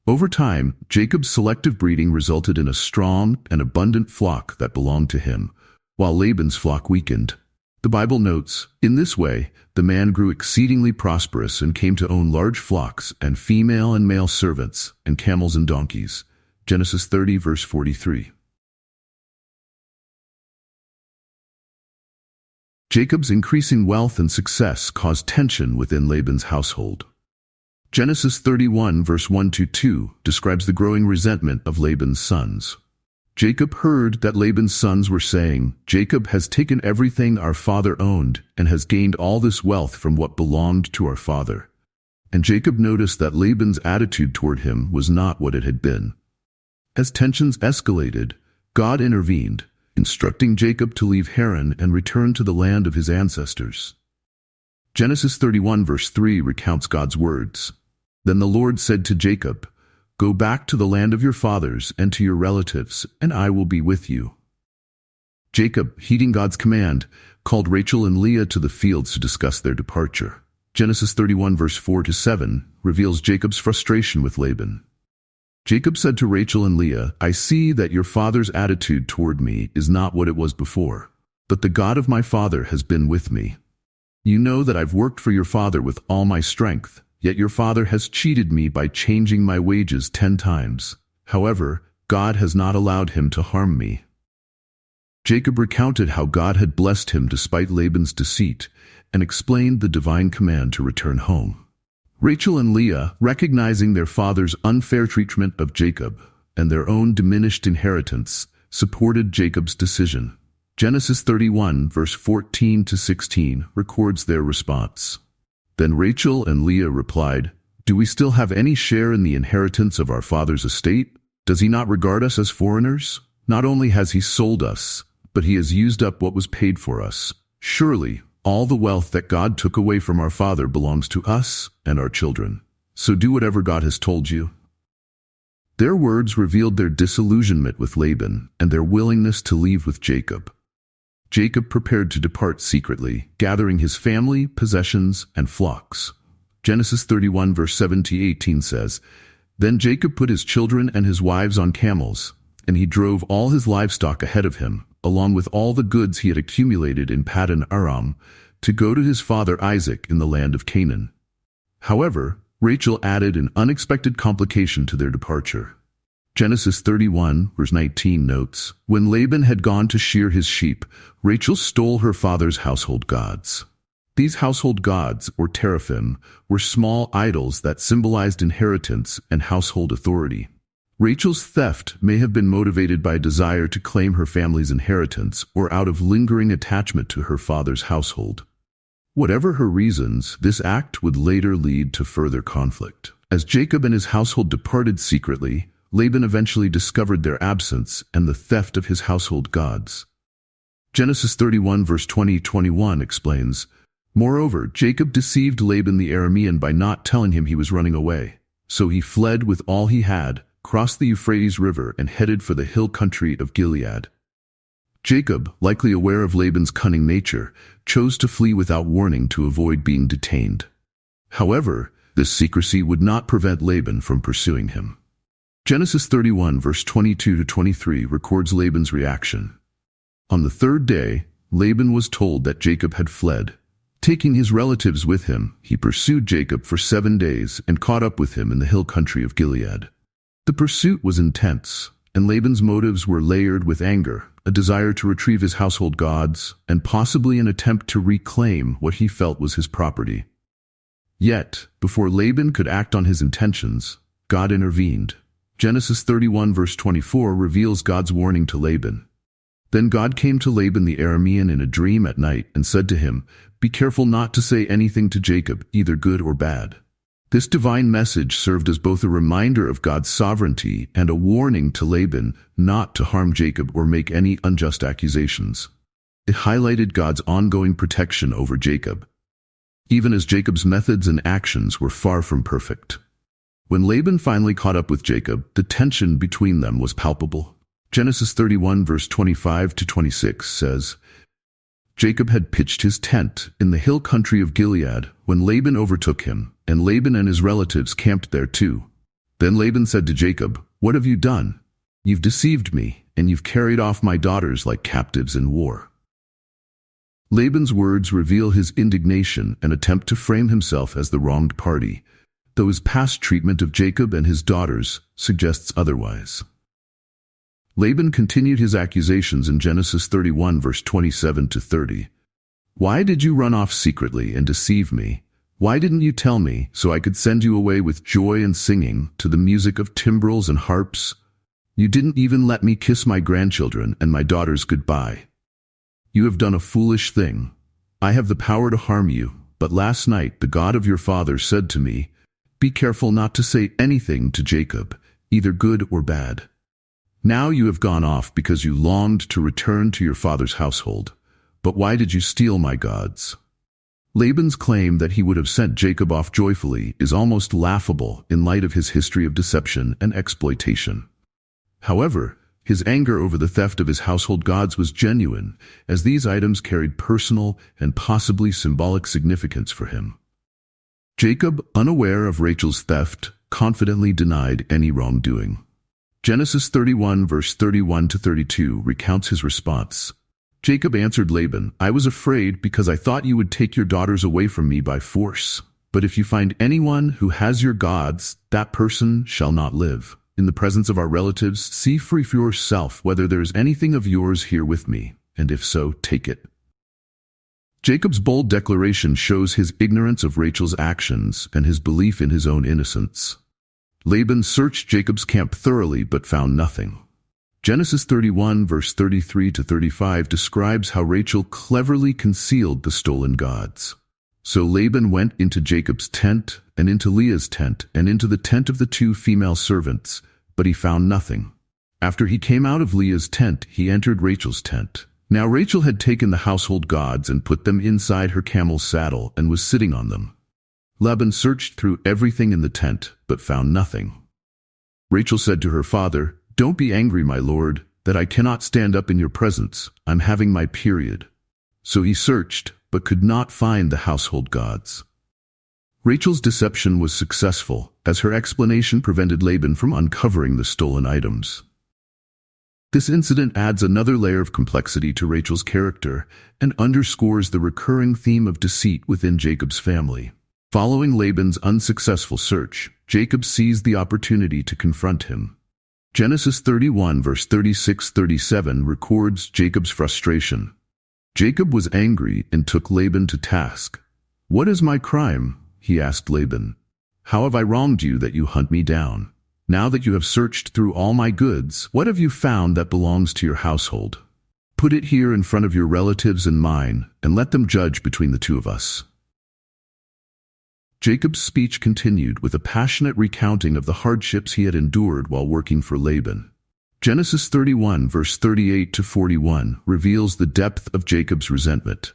Over time, Jacob's selective breeding resulted in a strong and abundant flock that belonged to him, while Laban's flock weakened. The Bible notes, "In this way, the man grew exceedingly prosperous and came to own large flocks and female and male servants and camels and donkeys." Genesis 30, verse 43. Jacob's increasing wealth and success caused tension within Laban's household. Genesis 31, verse 1-2 describes the growing resentment of Laban's sons. Jacob heard that Laban's sons were saying, "Jacob has taken everything our father owned and has gained all this wealth from what belonged to our father." And Jacob noticed that Laban's attitude toward him was not what it had been. As tensions escalated, God intervened, instructing Jacob to leave Haran and return to the land of his ancestors. Genesis 31, verse 3 recounts God's words. "Then the Lord said to Jacob, 'Go back to the land of your fathers and to your relatives, and I will be with you.'" Jacob, heeding God's command, called Rachel and Leah to the fields to discuss their departure. Genesis 31, verse 4-7 reveals Jacob's frustration with Laban. Jacob said to Rachel and Leah, "I see that your father's attitude toward me is not what it was before, but the God of my father has been with me. You know that I've worked for your father with all my strength, yet your father has cheated me by changing my wages 10 times. However, God has not allowed him to harm me." Jacob recounted how God had blessed him despite Laban's deceit and explained the divine command to return home. Rachel and Leah, recognizing their father's unfair treatment of Jacob and their own diminished inheritance, supported Jacob's decision. Genesis 31, verse 14-16 records their response. Then Rachel and Leah replied, "Do we still have any share in the inheritance of our father's estate? Does he not regard us as foreigners? Not only has he sold us, but he has used up what was paid for us. Surely, all the wealth that God took away from our father belongs to us and our children. So do whatever God has told you." Their words revealed their disillusionment with Laban and their willingness to leave with Jacob. Jacob prepared to depart secretly, gathering his family, possessions, and flocks. Genesis 31, verse 7-18 says, "Then Jacob put his children and his wives on camels, and he drove all his livestock ahead of him, along with all the goods he had accumulated in Paddan Aram, to go to his father Isaac in the land of Canaan." However, Rachel added an unexpected complication to their departure. Genesis 31, verse 19 notes, "When Laban had gone to shear his sheep, Rachel stole her father's household gods." These household gods, or teraphim, were small idols that symbolized inheritance and household authority. Rachel's theft may have been motivated by a desire to claim her family's inheritance or out of lingering attachment to her father's household. Whatever her reasons, this act would later lead to further conflict. As Jacob and his household departed secretly, Laban eventually discovered their absence and the theft of his household gods. Genesis 31, verse 20-21 explains, "Moreover, Jacob deceived Laban the Aramean by not telling him he was running away. So he fled with all he had, crossed the Euphrates River, and headed for the hill country of Gilead." Jacob, likely aware of Laban's cunning nature, chose to flee without warning to avoid being detained. However, this secrecy would not prevent Laban from pursuing him. Genesis 31 verse 22 to 23 records Laban's reaction. On the third day, Laban was told that Jacob had fled. Taking his relatives with him, he pursued Jacob for 7 days and caught up with him in the hill country of Gilead. The pursuit was intense, and Laban's motives were layered with anger, a desire to retrieve his household gods, and possibly an attempt to reclaim what he felt was his property. Yet, before Laban could act on his intentions, God intervened. Genesis 31 verse 24 reveals God's warning to Laban. Then God came to Laban the Aramean in a dream at night and said to him, "Be careful not to say anything to Jacob, either good or bad." This divine message served as both a reminder of God's sovereignty and a warning to Laban not to harm Jacob or make any unjust accusations. It highlighted God's ongoing protection over Jacob, even as Jacob's methods and actions were far from perfect. When Laban finally caught up with Jacob, the tension between them was palpable. Genesis 31 verse 25 to 26 says, Jacob had pitched his tent in the hill country of Gilead when Laban overtook him, and Laban and his relatives camped there too. Then Laban said to Jacob, "What have you done? You've deceived me, and you've carried off my daughters like captives in war." Laban's words reveal his indignation and attempt to frame himself as the wronged party, though his past treatment of Jacob and his daughters suggests otherwise. Laban continued his accusations in Genesis 31 verse 27 to 30. "Why did you run off secretly and deceive me? Why didn't you tell me so I could send you away with joy and singing to the music of timbrels and harps? You didn't even let me kiss my grandchildren and my daughters goodbye. You have done a foolish thing. I have the power to harm you, but last night the God of your father said to me, 'Be careful not to say anything to Jacob, either good or bad.' Now you have gone off because you longed to return to your father's household. But why did you steal my gods?" Laban's claim that he would have sent Jacob off joyfully is almost laughable in light of his history of deception and exploitation. However, his anger over the theft of his household gods was genuine, as these items carried personal and possibly symbolic significance for him. Jacob, unaware of Rachel's theft, confidently denied any wrongdoing. Genesis 31 verse 31 to 32 recounts his response. Jacob answered Laban, "I was afraid because I thought you would take your daughters away from me by force. But if you find anyone who has your gods, that person shall not live. In the presence of our relatives, see for yourself whether there is anything of yours here with me, and if so, take it." Jacob's bold declaration shows his ignorance of Rachel's actions and his belief in his own innocence. Laban searched Jacob's camp thoroughly but found nothing. Genesis 31 verse 33 to 35 describes how Rachel cleverly concealed the stolen gods. So Laban went into Jacob's tent, and into Leah's tent, and into the tent of the 2 female servants, but he found nothing. After he came out of Leah's tent, he entered Rachel's tent. Now Rachel had taken the household gods and put them inside her camel's saddle and was sitting on them. Laban searched through everything in the tent, but found nothing. Rachel said to her father, "Don't be angry, my lord, that I cannot stand up in your presence. I'm having my period." So he searched, but could not find the household gods. Rachel's deception was successful, as her explanation prevented Laban from uncovering the stolen items. This incident adds another layer of complexity to Rachel's character and underscores the recurring theme of deceit within Jacob's family. Following Laban's unsuccessful search, Jacob seized the opportunity to confront him. Genesis 31 verse 36-37 records Jacob's frustration. Jacob was angry and took Laban to task. "What is my crime?" he asked Laban. "How have I wronged you that you hunt me down? Now that you have searched through all my goods, what have you found that belongs to your household? Put it here in front of your relatives and mine, and let them judge between the two of us." Jacob's speech continued with a passionate recounting of the hardships he had endured while working for Laban. Genesis 31 verse 38 to 41 reveals the depth of Jacob's resentment.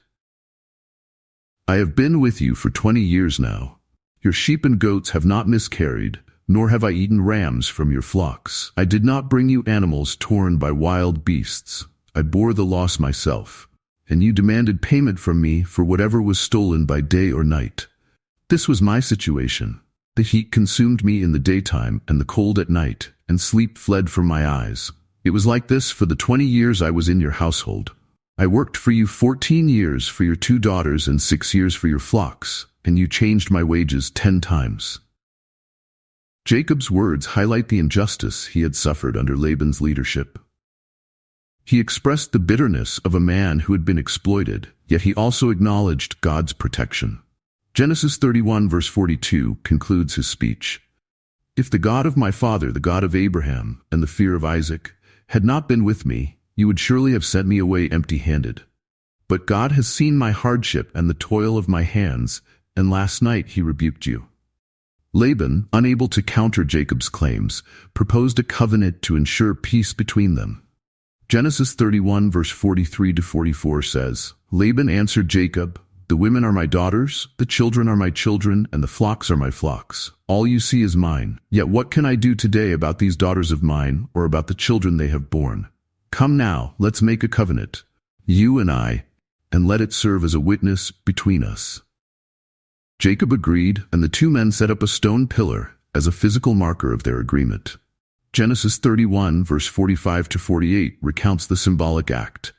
"I have been with you for 20 years now. Your sheep and goats have not miscarried, nor have I eaten rams from your flocks. I did not bring you animals torn by wild beasts. I bore the loss myself, and you demanded payment from me for whatever was stolen by day or night. This was my situation. The heat consumed me in the daytime and the cold at night, and sleep fled from my eyes. It was like this for the 20 years I was in your household. I worked for you 14 years for your 2 daughters and 6 years for your flocks, and you changed my wages 10 times. Jacob's words highlight the injustice he had suffered under Laban's leadership. He expressed the bitterness of a man who had been exploited, yet he also acknowledged God's protection. Genesis 31 verse 42 concludes his speech. If the God of my father, the God of Abraham, and the fear of Isaac, had not been with me, you would surely have sent me away empty-handed. But God has seen my hardship and the toil of my hands, and last night he rebuked you. Laban, unable to counter Jacob's claims, proposed a covenant to ensure peace between them. Genesis 31 verse 43-44 says, Laban answered Jacob, the women are my daughters, the children are my children, and the flocks are my flocks. All you see is mine. Yet what can I do today about these daughters of mine, or about the children they have borne? Come now, let's make a covenant, you and I, and let it serve as a witness between us. Jacob agreed, and the 2 men set up a stone pillar as a physical marker of their agreement. Genesis 31 verse 45-48 recounts the symbolic act.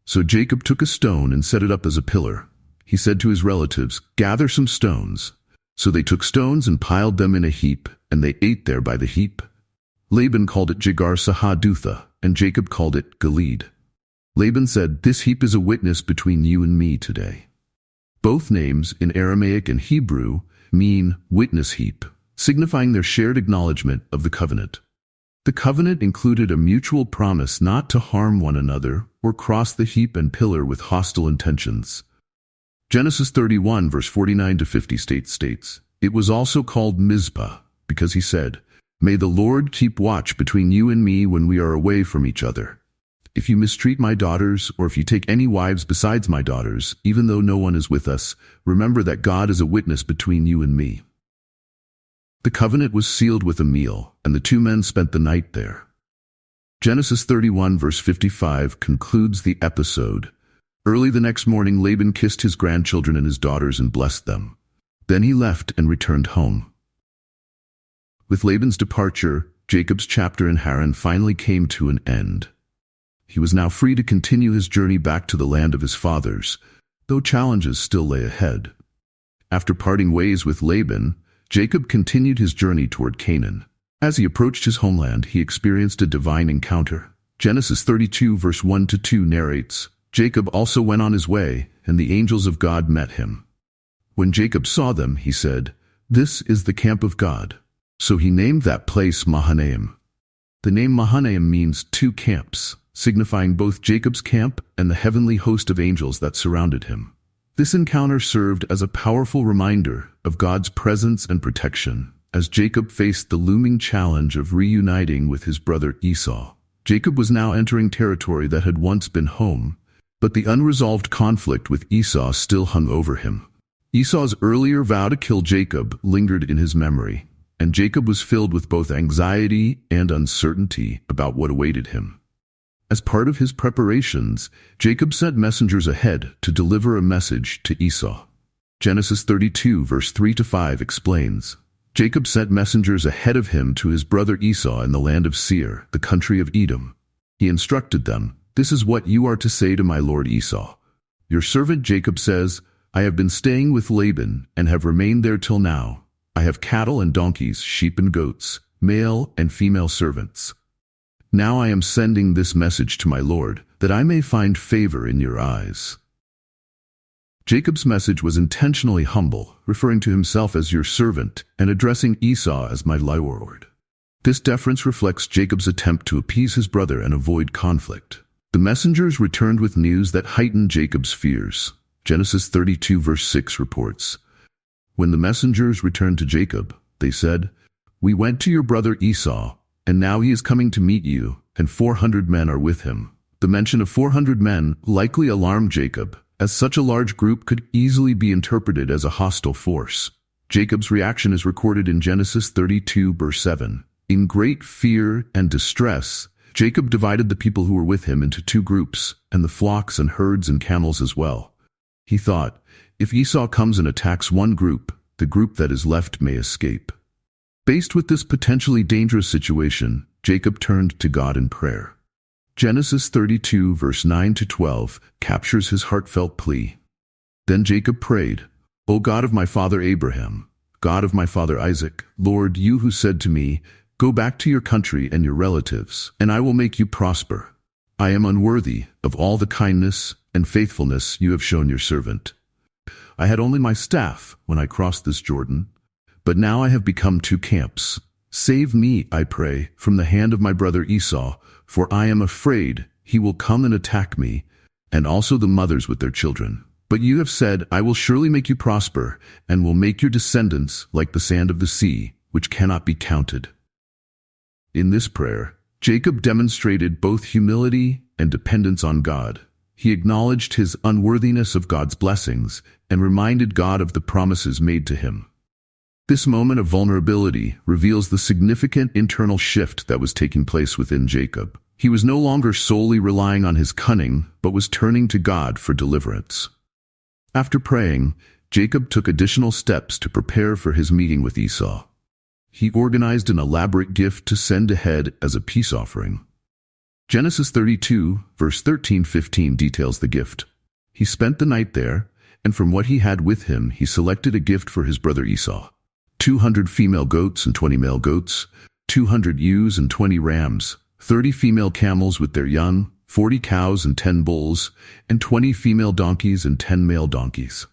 So Jacob took a stone and set it up as a pillar. He said to his relatives, gather some stones. So they took stones and piled them in a heap, and they ate there by the heap. Laban called it Jegar-Sahadutha, and Jacob called it Gilead. Laban said, this heap is a witness between you and me today. Both names, in Aramaic and Hebrew, mean witness heap, signifying their shared acknowledgement of the covenant. The covenant included a mutual promise not to harm one another or cross the heap and pillar with hostile intentions. Genesis 31 verse 49-50 states, it was also called Mizpah, because he said, may the Lord keep watch between you and me when we are away from each other. If you mistreat my daughters, or if you take any wives besides my daughters, even though no one is with us, remember that God is a witness between you and me. The covenant was sealed with a meal, and the 2 men spent the night there. Genesis 31 verse 55 concludes the episode. Early the next morning, Laban kissed his grandchildren and his daughters and blessed them. Then he left and returned home. With Laban's departure, Jacob's chapter in Haran finally came to an end. He was now free to continue his journey back to the land of his fathers, though challenges still lay ahead. After parting ways with Laban, Jacob continued his journey toward Canaan. As he approached his homeland, he experienced a divine encounter. Genesis 32 verse 1-2 narrates, Jacob also went on his way, and the angels of God met him. When Jacob saw them, he said, this is the camp of God. So he named that place Mahanaim. The name Mahanaim means 2 camps, signifying both Jacob's camp and the heavenly host of angels that surrounded him. This encounter served as a powerful reminder of God's presence and protection as Jacob faced the looming challenge of reuniting with his brother Esau. Jacob was now entering territory that had once been home, but the unresolved conflict with Esau still hung over him. Esau's earlier vow to kill Jacob lingered in his memory, and Jacob was filled with both anxiety and uncertainty about what awaited him. As part of his preparations, Jacob sent messengers ahead to deliver a message to Esau. Genesis 32 verse 3-5 explains, Jacob sent messengers ahead of him to his brother Esau in the land of Seir, the country of Edom. He instructed them, this is what you are to say to my lord Esau. Your servant Jacob says, I have been staying with Laban and have remained there till now. I have cattle and donkeys, sheep and goats, male and female servants. Now I am sending this message to my lord, that I may find favor in your eyes. Jacob's message was intentionally humble, referring to himself as your servant and addressing Esau as my lord. This deference reflects Jacob's attempt to appease his brother and avoid conflict. The messengers returned with news that heightened Jacob's fears. Genesis 32 verse 6 reports, when the messengers returned to Jacob, they said, we went to your brother Esau, and now he is coming to meet you, and 400 men are with him. The mention of 400 men likely alarmed Jacob, as such a large group could easily be interpreted as a hostile force. Jacob's reaction is recorded in Genesis 32 verse 7. In great fear and distress, Jacob divided the people who were with him into two groups, and the flocks and herds and camels as well. He thought, if Esau comes and attacks one group, the group that is left may escape. Faced with this potentially dangerous situation, Jacob turned to God in prayer. Genesis 32 verse 9 to 12 captures his heartfelt plea. Then Jacob prayed, O God of my father Abraham, God of my father Isaac, Lord, you who said to me, go back to your country and your relatives, and I will make you prosper. I am unworthy of all the kindness and faithfulness you have shown your servant. I had only my staff when I crossed this Jordan, but now I have become two camps. Save me, I pray, from the hand of my brother Esau, for I am afraid he will come and attack me, and also the mothers with their children. But you have said, I will surely make you prosper, and will make your descendants like the sand of the sea, which cannot be counted. In this prayer, Jacob demonstrated both humility and dependence on God. He acknowledged his unworthiness of God's blessings and reminded God of the promises made to him. This moment of vulnerability reveals the significant internal shift that was taking place within Jacob. He was no longer solely relying on his cunning, but was turning to God for deliverance. After praying, Jacob took additional steps to prepare for his meeting with Esau. He organized an elaborate gift to send ahead as a peace offering. Genesis 32, verse 13-15 details the gift. He spent the night there, and from what he had with him, he selected a gift for his brother Esau. 200 female goats and 20 male goats, 200 ewes and 20 rams, 30 female camels with their young, 40 cows and 10 bulls, and 20 female donkeys and 10 male donkeys.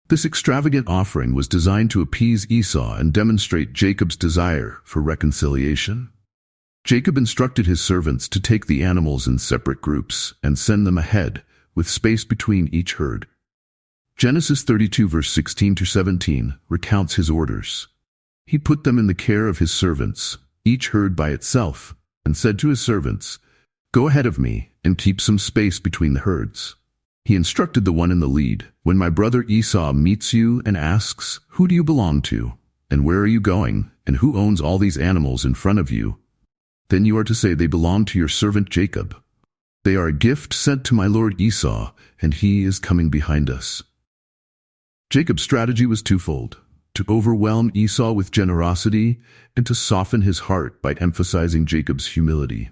This extravagant offering was designed to appease Esau and demonstrate Jacob's desire for reconciliation. Jacob instructed his servants to take the animals in separate groups and send them ahead, with space between each herd. Genesis 32 verse 16-17 recounts his orders. He put them in the care of his servants, each herd by itself, and said to his servants, Go ahead of me and keep some space between the herds. He instructed the one in the lead, When my brother Esau meets you and asks, Who do you belong to? And where are you going? And who owns all these animals in front of you? Then you are to say they belong to your servant Jacob. They are a gift sent to my lord Esau, and he is coming behind us. Jacob's strategy was twofold: to overwhelm Esau with generosity and to soften his heart by emphasizing Jacob's humility.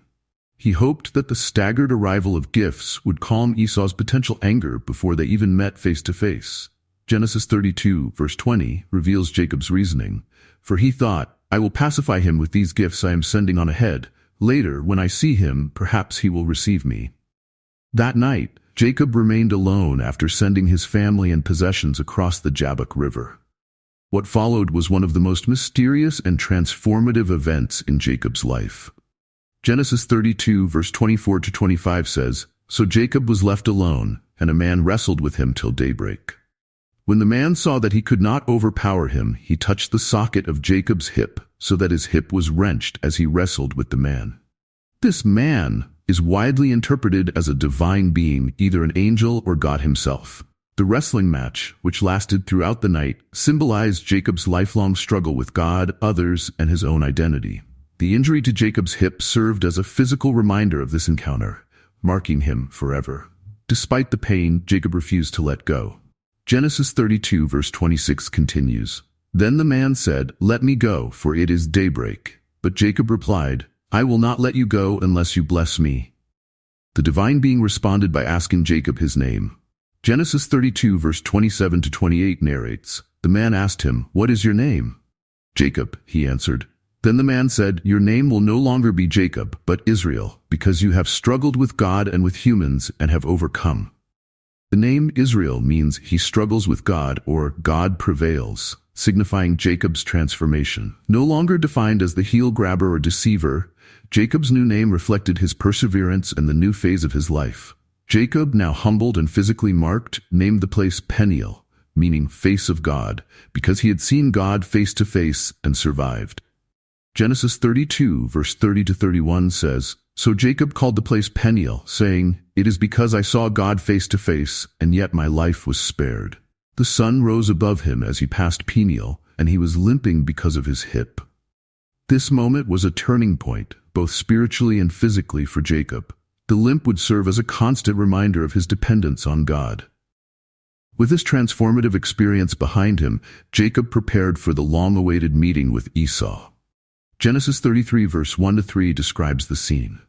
He hoped that the staggered arrival of gifts would calm Esau's potential anger before they even met face to face. Genesis 32, verse 20, reveals Jacob's reasoning. For he thought, I will pacify him with these gifts I am sending on ahead. Later, when I see him, perhaps he will receive me. That night, Jacob remained alone after sending his family and possessions across the Jabbok River. What followed was one of the most mysterious and transformative events in Jacob's life. Genesis 32, verse 24-25 says, So Jacob was left alone, and a man wrestled with him till daybreak. When the man saw that he could not overpower him, he touched the socket of Jacob's hip, so that his hip was wrenched as he wrestled with the man. This man is widely interpreted as a divine being, either an angel or God himself. The wrestling match, which lasted throughout the night, symbolized Jacob's lifelong struggle with God, others, and his own identity. The injury to Jacob's hip served as a physical reminder of this encounter, marking him forever. Despite the pain, Jacob refused to let go. Genesis 32 verse 26 continues, Then the man said, Let me go, for it is daybreak. But Jacob replied, I will not let you go unless you bless me. The divine being responded by asking Jacob his name. Genesis 32 verse 27-28 narrates, The man asked him, What is your name? Jacob, he answered. Then the man said, Your name will no longer be Jacob, but Israel, because you have struggled with God and with humans and have overcome. The name Israel means he struggles with God, or God prevails, signifying Jacob's transformation. No longer defined as the heel grabber or deceiver, Jacob's new name reflected his perseverance and the new phase of his life. Jacob, now humbled and physically marked, named the place Peniel, meaning face of God, because he had seen God face to face and survived. Genesis 32, verse 30-31 says, So Jacob called the place Peniel, saying, It is because I saw God face to face, and yet my life was spared. The sun rose above him as he passed Peniel, and he was limping because of his hip. This moment was a turning point, both spiritually and physically, for Jacob. The limp would serve as a constant reminder of his dependence on God. With this transformative experience behind him, Jacob prepared for the long-awaited meeting with Esau. Genesis 33 verse 1-3 describes the scene.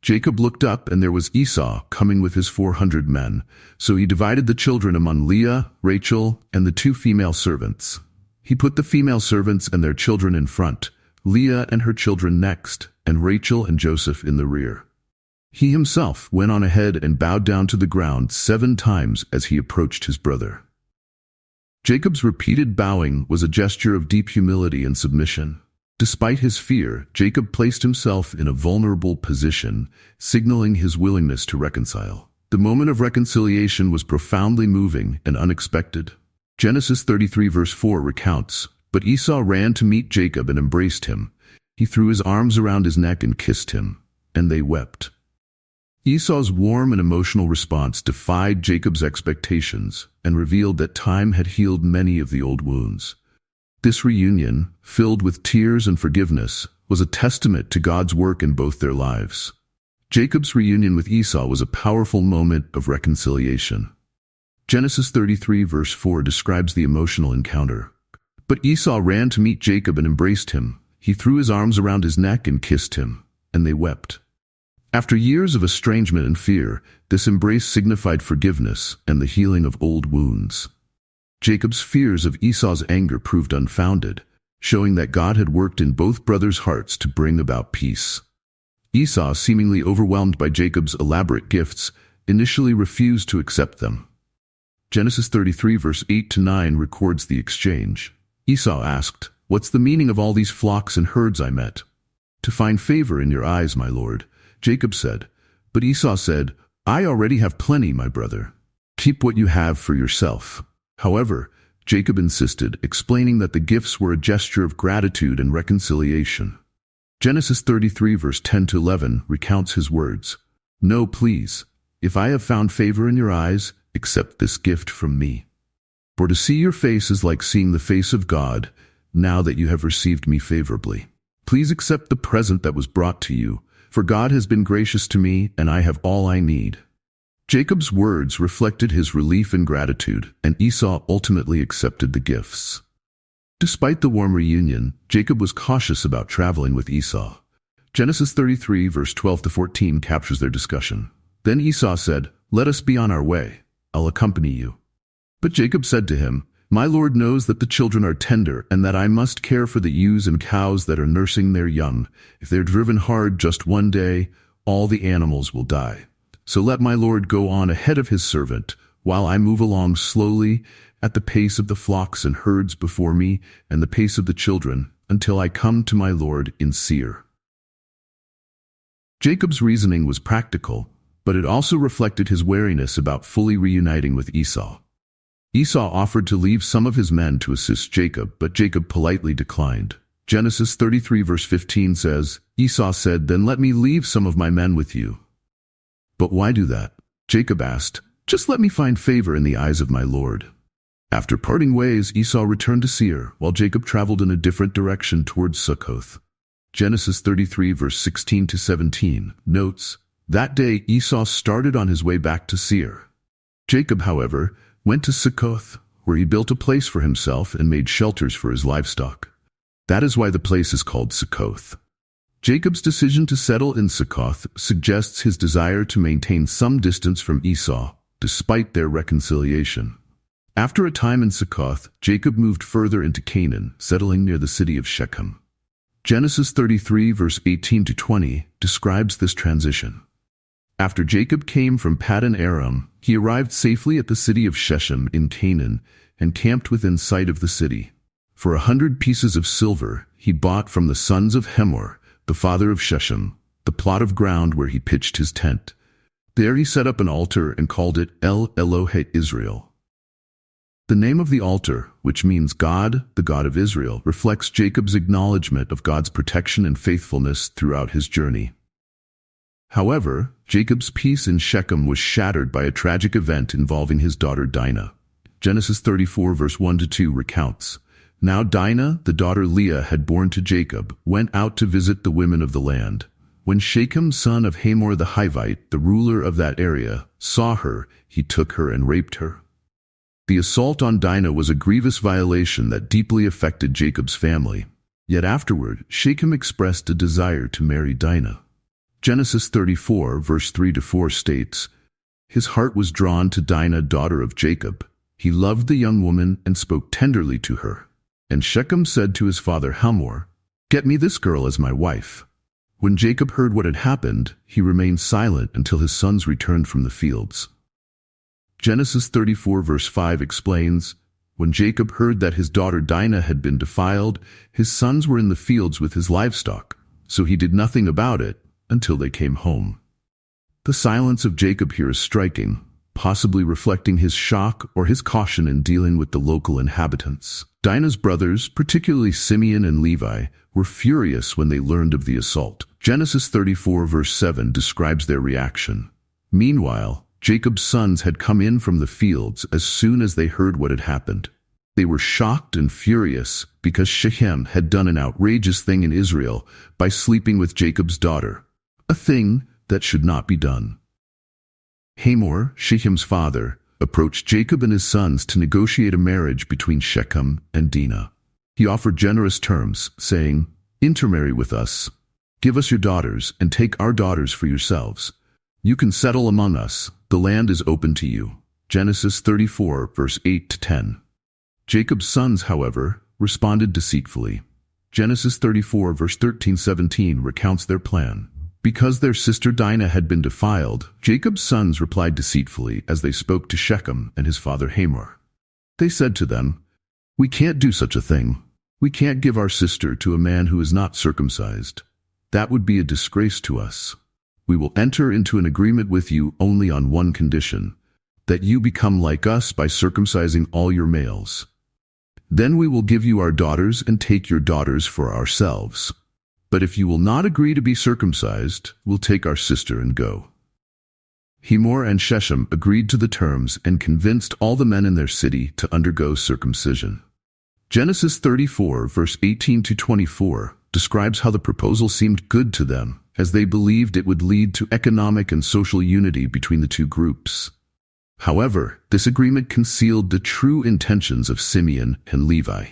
Jacob looked up, and there was Esau coming with his 400 men. So he divided the children among Leah, Rachel, and the 2 female servants. He put the female servants and their children in front, Leah and her children next, and Rachel and Joseph in the rear. He himself went on ahead and bowed down to the ground 7 times as he approached his brother. Jacob's repeated bowing was a gesture of deep humility and submission. Despite his fear, Jacob placed himself in a vulnerable position, signaling his willingness to reconcile. The moment of reconciliation was profoundly moving and unexpected. Genesis 33 verse 4 recounts, "But Esau ran to meet Jacob and embraced him. He threw his arms around his neck and kissed him, and they wept." Esau's warm and emotional response defied Jacob's expectations and revealed that time had healed many of the old wounds. This reunion, filled with tears and forgiveness, was a testament to God's work in both their lives. Jacob's reunion with Esau was a powerful moment of reconciliation. Genesis 33 verse 4 describes the emotional encounter. "But Esau ran to meet Jacob and embraced him. He threw his arms around his neck and kissed him, and they wept." After years of estrangement and fear, this embrace signified forgiveness and the healing of old wounds. Jacob's fears of Esau's anger proved unfounded, showing that God had worked in both brothers' hearts to bring about peace. Esau, seemingly overwhelmed by Jacob's elaborate gifts, initially refused to accept them. Genesis 33 verse 8-9 records the exchange. Esau asked, "What's the meaning of all these flocks and herds I met?" "To find favor in your eyes, my lord," Jacob said. But Esau said, "I already have plenty, my brother. Keep what you have for yourself." However, Jacob insisted, explaining that the gifts were a gesture of gratitude and reconciliation. Genesis 33 verse 10-11 recounts his words. "No, please. If I have found favor in your eyes, accept this gift from me. For to see your face is like seeing the face of God, now that you have received me favorably. Please accept the present that was brought to you, for God has been gracious to me, and I have all I need." Jacob's words reflected his relief and gratitude, and Esau ultimately accepted the gifts. Despite the warm reunion, Jacob was cautious about traveling with Esau. Genesis 33 verse 12-14 captures their discussion. Then Esau said, "Let us be on our way. I'll accompany you." But Jacob said to him, "My lord knows that the children are tender, and that I must care for the ewes and cows that are nursing their young. If they're driven hard just one day, all the animals will die. So let my lord go on ahead of his servant, while I move along slowly at the pace of the flocks and herds before me and the pace of the children, until I come to my lord in Seir." Jacob's reasoning was practical, but it also reflected his wariness about fully reuniting with Esau. Esau offered to leave some of his men to assist Jacob, but Jacob politely declined. Genesis 33 verse 15 says, "Esau said, 'Then let me leave some of my men with you.'" "But why do that?" Jacob asked. "Just let me find favor in the eyes of my lord." After parting ways, Esau returned to Seir, while Jacob traveled in a different direction towards Succoth. Genesis 33 verse 16-17 notes, "That day Esau started on his way back to Seir. Jacob, however, went to Succoth, where he built a place for himself and made shelters for his livestock. That is why the place is called Succoth." Jacob's decision to settle in Succoth suggests his desire to maintain some distance from Esau, despite their reconciliation. After a time in Succoth, Jacob moved further into Canaan, settling near the city of Shechem. Genesis 33 verse 18-20 describes this transition. After Jacob came from Paddan Aram, he arrived safely at the city of Shechem in Canaan and camped within sight of the city. For 100 pieces of silver he bought from the sons of Hemor, the father of Shechem, the plot of ground where he pitched his tent. There he set up an altar and called it El Elohe Israel. The name of the altar, which means God, the God of Israel, reflects Jacob's acknowledgement of God's protection and faithfulness throughout his journey. However, Jacob's peace in Shechem was shattered by a tragic event involving his daughter Dinah. Genesis 34 verse 1-2 recounts, Now Dinah, the daughter Leah had borne to Jacob, went out to visit the women of the land. When Shechem, son of Hamor the Hivite, the ruler of that area, saw her, he took her and raped her. The assault on Dinah was a grievous violation that deeply affected Jacob's family. Yet afterward, Shechem expressed a desire to marry Dinah. Genesis 34, verse 3-4 states, "His heart was drawn to Dinah, daughter of Jacob. He loved the young woman and spoke tenderly to her. And Shechem said to his father Hamor, 'Get me this girl as my wife.' When Jacob heard what had happened, he remained silent until his sons returned from the fields." Genesis 34 verse 5 explains, "When Jacob heard that his daughter Dinah had been defiled, his sons were in the fields with his livestock, so he did nothing about it until they came home." The silence of Jacob here is striking, possibly reflecting his shock or his caution in dealing with the local inhabitants. Dinah's brothers, particularly Simeon and Levi, were furious when they learned of the assault. Genesis 34 verse 7 describes their reaction. Meanwhile, Jacob's sons had come in from the fields as soon as they heard what had happened. They were shocked and furious because Shechem had done an outrageous thing in Israel by sleeping with Jacob's daughter, a thing that should not be done. Hamor, Shechem's father, approached Jacob and his sons to negotiate a marriage between Shechem and Dinah. He offered generous terms, saying, "Intermarry with us. Give us your daughters and take our daughters for yourselves. You can settle among us. The land is open to you." Genesis 34, verse 8-10. Jacob's sons, however, responded deceitfully. Genesis 34, verse 13-17 recounts their plan. Because their sister Dinah had been defiled, Jacob's sons replied deceitfully as they spoke to Shechem and his father Hamor. They said to them, "We can't do such a thing. We can't give our sister to a man who is not circumcised. That would be a disgrace to us. We will enter into an agreement with you only on one condition, that you become like us by circumcising all your males. Then we will give you our daughters and take your daughters for ourselves. But if you will not agree to be circumcised, we'll take our sister and go." Hamor and Shechem agreed to the terms and convinced all the men in their city to undergo circumcision. Genesis 34, verse 18-24, describes how the proposal seemed good to them, as they believed it would lead to economic and social unity between the two groups. However, this agreement concealed the true intentions of Simeon and Levi.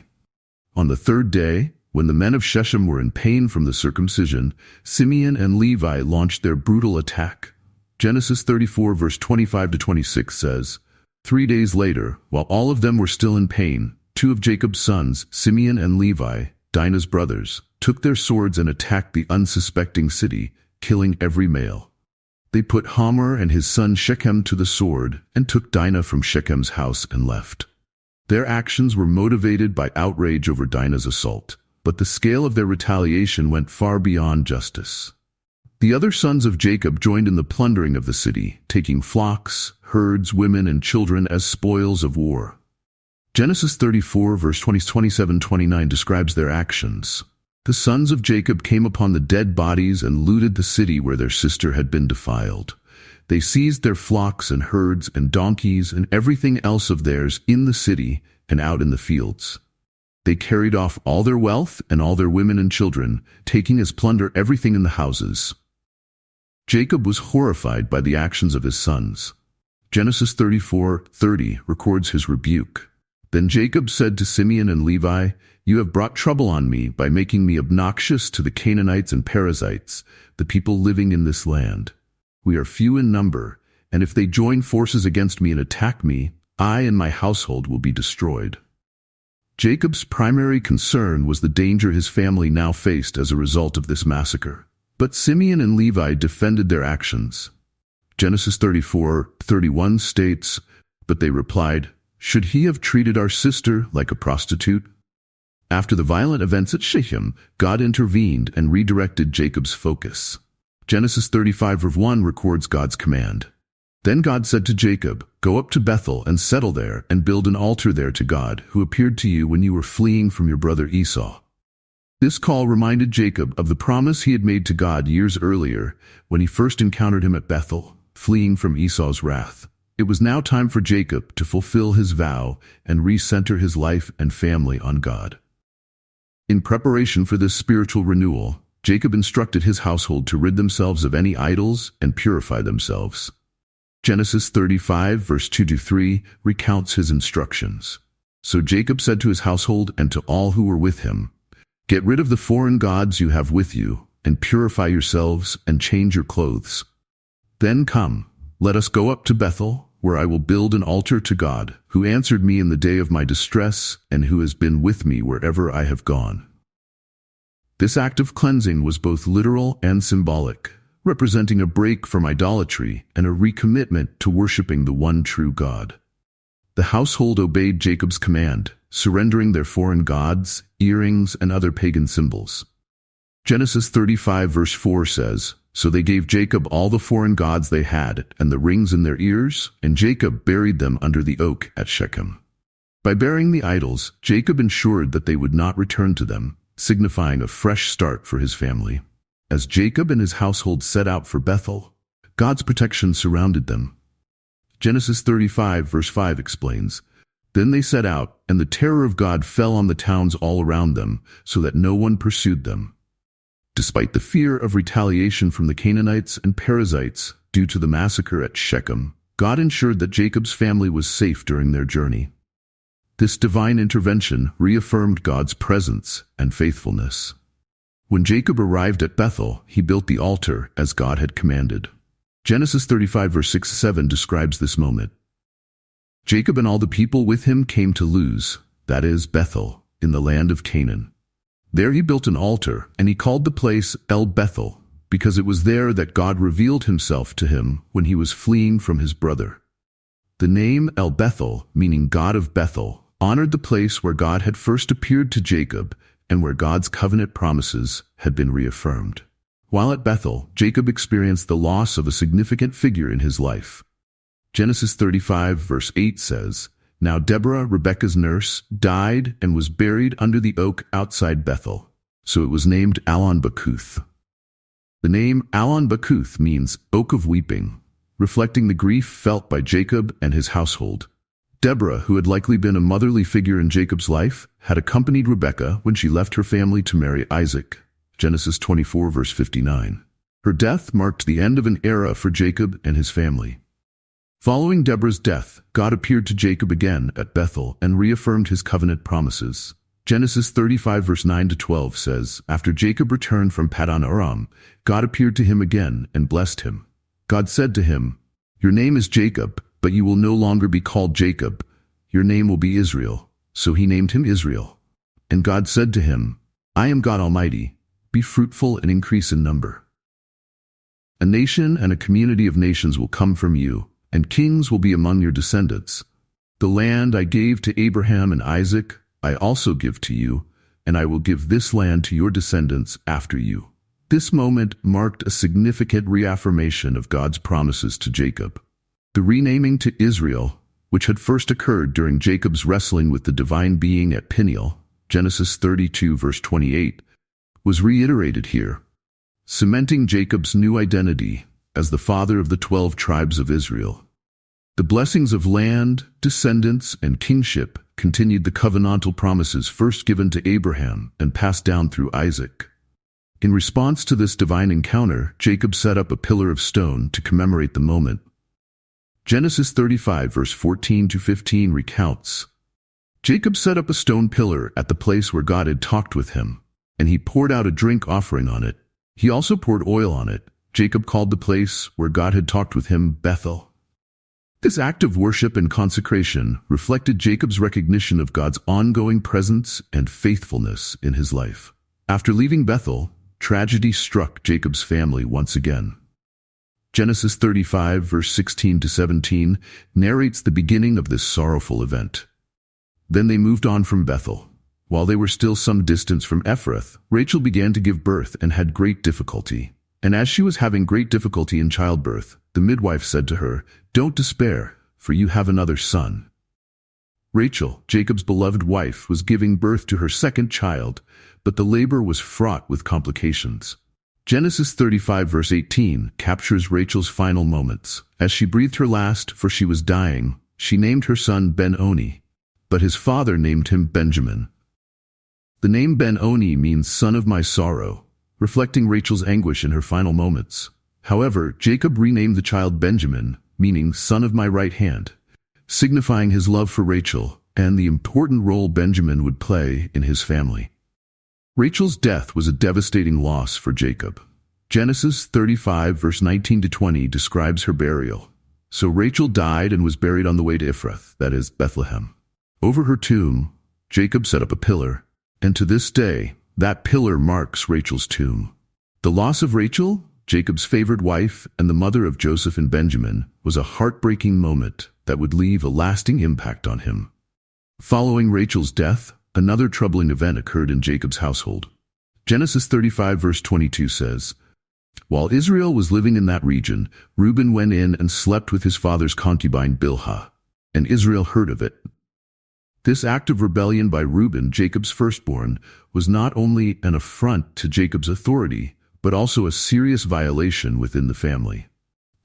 On the third day, when the men of Shechem were in pain from the circumcision, Simeon and Levi launched their brutal attack. Genesis 34 verse 25-26 says, 3 days later, while all of them were still in pain, 2 of Jacob's sons, Simeon and Levi, Dinah's brothers, took their swords and attacked the unsuspecting city, killing every male. They put Hamor and his son Shechem to the sword and took Dinah from Shechem's house and left. Their actions were motivated by outrage over Dinah's assault, but the scale of their retaliation went far beyond justice. The other sons of Jacob joined in the plundering of the city, taking flocks, herds, women, and children as spoils of war. Genesis 34 verse 27-29 describes their actions. The sons of Jacob came upon the dead bodies and looted the city where their sister had been defiled. They seized their flocks and herds and donkeys and everything else of theirs in the city and out in the fields. They carried off all their wealth and all their women and children, taking as plunder everything in the houses. Jacob was horrified by the actions of his sons. Genesis 34:30 records his rebuke. Then Jacob said to Simeon and Levi, "You have brought trouble on me by making me obnoxious to the Canaanites and Perizzites, the people living in this land. We are few in number, and if they join forces against me and attack me, I and my household will be destroyed." Jacob's primary concern was the danger his family now faced as a result of this massacre. But Simeon and Levi defended their actions. Genesis 34:31 states, "But they replied, 'Should he have treated our sister like a prostitute?'" After the violent events at Shechem, God intervened and redirected Jacob's focus. Genesis 35 verse 1 records God's command. Then God said to Jacob, "Go up to Bethel and settle there and build an altar there to God, who appeared to you when you were fleeing from your brother Esau." This call reminded Jacob of the promise he had made to God years earlier when he first encountered him at Bethel, fleeing from Esau's wrath. It was now time for Jacob to fulfill his vow and recenter his life and family on God. In preparation for this spiritual renewal, Jacob instructed his household to rid themselves of any idols and purify themselves. Genesis 35, verse 2-3, recounts his instructions. So Jacob said to his household and to all who were with him, "Get rid of the foreign gods you have with you, and purify yourselves and change your clothes. Then come, let us go up to Bethel, where I will build an altar to God, who answered me in the day of my distress and who has been with me wherever I have gone." This act of cleansing was both literal and symbolic, representing a break from idolatry and a recommitment to worshiping the one true God. The household obeyed Jacob's command, surrendering their foreign gods, earrings, and other pagan symbols. Genesis 35 verse 4 says, "So they gave Jacob all the foreign gods they had and the rings in their ears, and Jacob buried them under the oak at Shechem." By burying the idols, Jacob ensured that they would not return to them, signifying a fresh start for his family. As Jacob and his household set out for Bethel, God's protection surrounded them. Genesis 35 verse 5 explains, "Then they set out, and the terror of God fell on the towns all around them, so that no one pursued them." Despite the fear of retaliation from the Canaanites and Perizzites due to the massacre at Shechem, God ensured that Jacob's family was safe during their journey. This divine intervention reaffirmed God's presence and faithfulness. When Jacob arrived at Bethel, he built the altar as God had commanded. Genesis 35 verse 6-7 describes this moment. Jacob and all the people with him came to Luz, that is Bethel, in the land of Canaan. There he built an altar, and he called the place El Bethel, because it was there that God revealed himself to him when he was fleeing from his brother. The name El Bethel, meaning God of Bethel, honored the place where God had first appeared to Jacob and where God's covenant promises had been reaffirmed. While at Bethel, Jacob experienced the loss of a significant figure in his life. Genesis 35 verse 8 says, "Now Deborah, Rebekah's nurse, died and was buried under the oak outside Bethel. So it was named Allon-Bacuth." The name Allon-Bacuth means oak of weeping, reflecting the grief felt by Jacob and his household. Deborah, who had likely been a motherly figure in Jacob's life, had accompanied Rebekah when she left her family to marry Isaac. Genesis 24 verse 59. Her death marked the end of an era for Jacob and his family. Following Deborah's death, God appeared to Jacob again at Bethel and reaffirmed his covenant promises. Genesis 35 verse 9-12 says, "After Jacob returned from Paddan Aram, God appeared to him again and blessed him. God said to him, 'Your name is Jacob, but you will no longer be called Jacob. Your name will be Israel.' So he named him Israel. And God said to him, 'I am God Almighty. Be fruitful and increase in number. A nation and a community of nations will come from you, and kings will be among your descendants. The land I gave to Abraham and Isaac, I also give to you, and I will give this land to your descendants after you." This moment marked a significant reaffirmation of God's promises to Jacob. The renaming to Israel, which had first occurred during Jacob's wrestling with the divine being at Peniel, Genesis 32 verse 28, was reiterated here, cementing Jacob's new identity as the father of the 12 tribes of Israel. The blessings of land, descendants, and kingship continued the covenantal promises first given to Abraham and passed down through Isaac. In response to this divine encounter, Jacob set up a pillar of stone to commemorate the moment. Genesis 35 verse 14-15 recounts, "Jacob set up a stone pillar at the place where God had talked with him, and he poured out a drink offering on it. He also poured oil on it. Jacob called the place where God had talked with him Bethel." This act of worship and consecration reflected Jacob's recognition of God's ongoing presence and faithfulness in his life. After leaving Bethel, tragedy struck Jacob's family once again. Genesis 35 verse 16-17 narrates the beginning of this sorrowful event. Then they moved on from Bethel. While they were still some distance from Ephrath, Rachel began to give birth and had great difficulty. And as she was having great difficulty in childbirth, the midwife said to her, "Don't despair, for you have another son." Rachel, Jacob's beloved wife, was giving birth to her second child, but the labor was fraught with complications. Genesis 35 verse 18 captures Rachel's final moments. As she breathed her last, for she was dying, she named her son Ben-Oni, but his father named him Benjamin. The name Ben-Oni means son of my sorrow, reflecting Rachel's anguish in her final moments. However, Jacob renamed the child Benjamin, meaning son of my right hand, signifying his love for Rachel and the important role Benjamin would play in his family. Rachel's death was a devastating loss for Jacob. Genesis 35 verse 19 to 20 describes her burial. So Rachel died and was buried on the way to Ephrath, that is, Bethlehem. Over her tomb, Jacob set up a pillar, and to this day, that pillar marks Rachel's tomb. The loss of Rachel, Jacob's favored wife and the mother of Joseph and Benjamin, was a heartbreaking moment that would leave a lasting impact on him. Following Rachel's death, another troubling event occurred in Jacob's household. Genesis 35 verse 22 says, "While Israel was living in that region, Reuben went in and slept with his father's concubine Bilhah, and Israel heard of it." This act of rebellion by Reuben, Jacob's firstborn, was not only an affront to Jacob's authority, but also a serious violation within the family.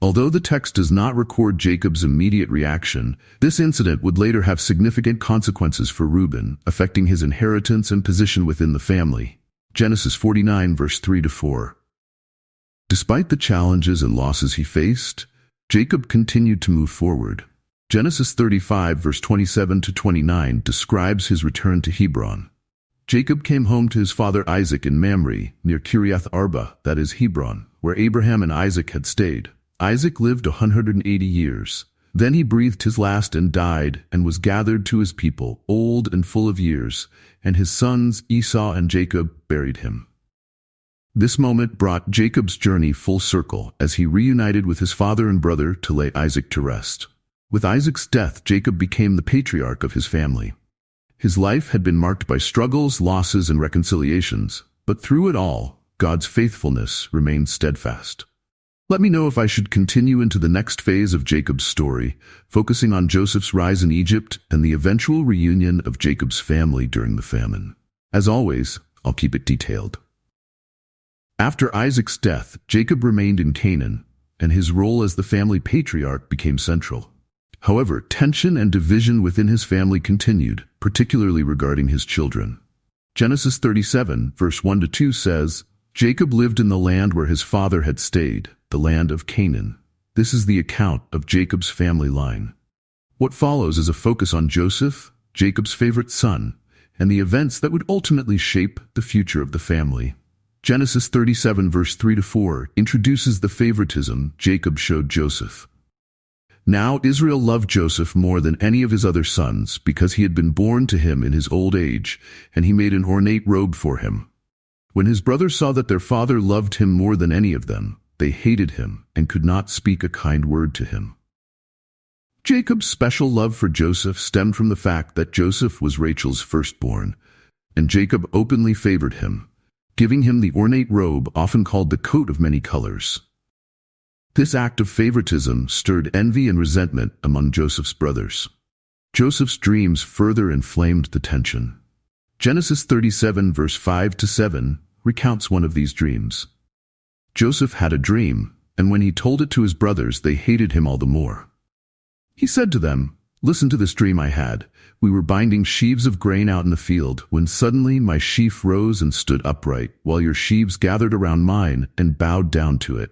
Although the text does not record Jacob's immediate reaction, this incident would later have significant consequences for Reuben, affecting his inheritance and position within the family. Genesis 49 verse 3 to 4. Despite the challenges and losses he faced, Jacob continued to move forward. Genesis 35 verse 27 to 29 describes his return to Hebron. Jacob came home to his father Isaac in Mamre, near Kiriath Arba, that is Hebron, where Abraham and Isaac had stayed. Isaac lived 180 years. Then he breathed his last and died, and was gathered to his people, old and full of years, and his sons Esau and Jacob buried him. This moment brought Jacob's journey full circle, as he reunited with his father and brother to lay Isaac to rest. With Isaac's death, Jacob became the patriarch of his family. His life had been marked by struggles, losses, and reconciliations, but through it all, God's faithfulness remained steadfast. Let me know if I should continue into the next phase of Jacob's story, focusing on Joseph's rise in Egypt and the eventual reunion of Jacob's family during the famine. As always, I'll keep it detailed. After Isaac's death, Jacob remained in Canaan, and his role as the family patriarch became central. However, tension and division within his family continued, particularly regarding his children. Genesis 37, verse 1 to 2 says, "Jacob lived in the land where his father had stayed, the land of Canaan." This is the account of Jacob's family line. What follows is a focus on Joseph, Jacob's favorite son, and the events that would ultimately shape the future of the family. Genesis 37 verse 3 to 4 introduces the favoritism Jacob showed Joseph. Now Israel loved Joseph more than any of his other sons because he had been born to him in his old age, and he made an ornate robe for him. When his brothers saw that their father loved him more than any of them, they hated him and could not speak a kind word to him. Jacob's special love for Joseph stemmed from the fact that Joseph was Rachel's firstborn, and Jacob openly favored him, giving him the ornate robe often called the coat of many colors. This act of favoritism stirred envy and resentment among Joseph's brothers. Joseph's dreams further inflamed the tension. Genesis 37 verse 5 to 7 recounts one of these dreams. Joseph had a dream, and when he told it to his brothers, they hated him all the more. He said to them, "Listen to this dream I had. We were binding sheaves of grain out in the field, when suddenly my sheaf rose and stood upright, while your sheaves gathered around mine and bowed down to it."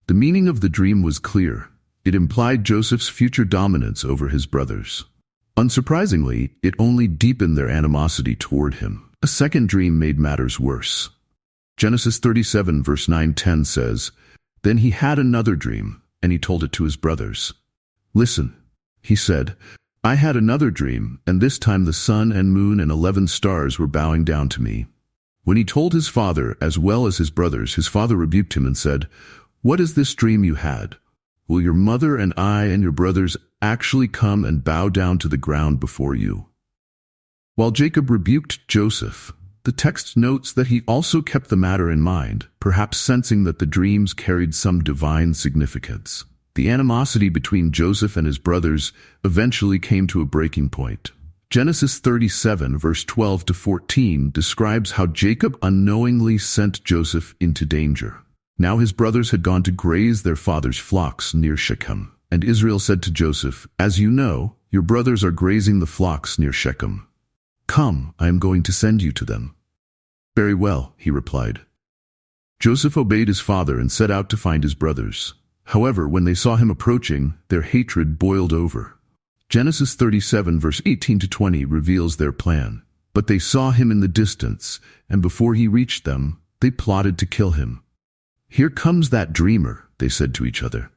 The meaning of the dream was clear. It implied Joseph's future dominance over his brothers. Unsurprisingly, it only deepened their animosity toward him. A second dream made matters worse. Genesis 37 verse 9-10 says, "Then he had another dream, and he told it to his brothers. 'Listen,' he said, 'I had another dream, and this time the sun and moon and 11 stars were bowing down to me.' When he told his father as well as his brothers, his father rebuked him and said, 'What is this dream you had? Will your mother and I and your brothers actually come and bow down to the ground before you?' While Jacob rebuked Joseph, the text notes that he also kept the matter in mind, perhaps sensing that the dreams carried some divine significance. The animosity between Joseph and his brothers eventually came to a breaking point. Genesis 37, verse 12 to 14 describes how Jacob unknowingly sent Joseph into danger. Now his brothers had gone to graze their father's flocks near Shechem. And Israel said to Joseph, "As you know, your brothers are grazing the flocks near Shechem. Come, I am going to send you to them." "Very well," he replied. Joseph obeyed his father and set out to find his brothers. However, when they saw him approaching, their hatred boiled over. Genesis 37, verse 18 to 20 reveals their plan. But they saw him in the distance, and before he reached them, they plotted to kill him. "Here comes that dreamer," they said to each other.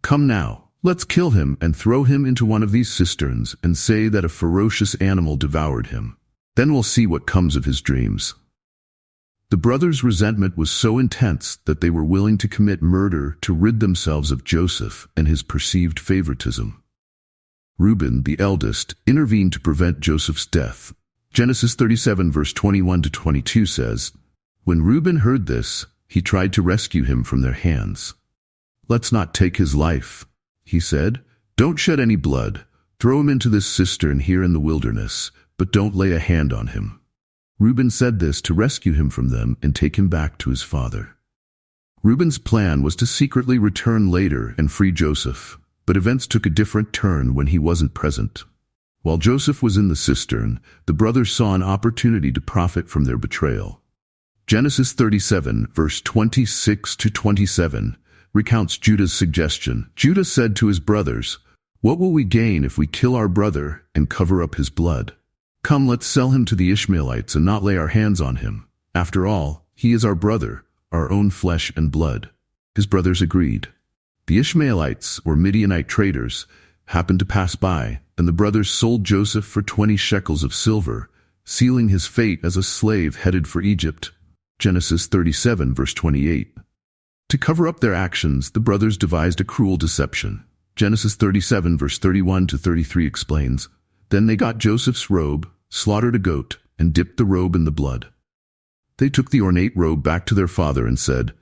"Come now, let's kill him and throw him into one of these cisterns and say that a ferocious animal devoured him. Then we'll see what comes of his dreams." The brothers' resentment was so intense that they were willing to commit murder to rid themselves of Joseph and his perceived favoritism. Reuben, the eldest, intervened to prevent Joseph's death. Genesis 37, verse 21 to 22 says, "When Reuben heard this, he tried to rescue him from their hands. 'Let's not take his life,' he said. 'Don't shed any blood. Throw him into this cistern here in the wilderness, but don't lay a hand on him.' Reuben said this to rescue him from them and take him back to his father." Reuben's plan was to secretly return later and free Joseph, but events took a different turn when he wasn't present. While Joseph was in the cistern, the brothers saw an opportunity to profit from their betrayal. Genesis 37, verse 26 to 27, recounts Judah's suggestion. Judah said to his brothers, "What will we gain if we kill our brother and cover up his blood? Come, let's sell him to the Ishmaelites and not lay our hands on him. After all, he is our brother, our own flesh and blood." His brothers agreed. The Ishmaelites, or Midianite traders, happened to pass by, and the brothers sold Joseph for 20 shekels of silver, sealing his fate as a slave headed for Egypt. Genesis 37, verse 28. To cover up their actions, the brothers devised a cruel deception. Genesis 37, verse 31 to 33 explains, "Then they got Joseph's robe, slaughtered a goat, and dipped the robe in the blood. They took the ornate robe back to their father and said,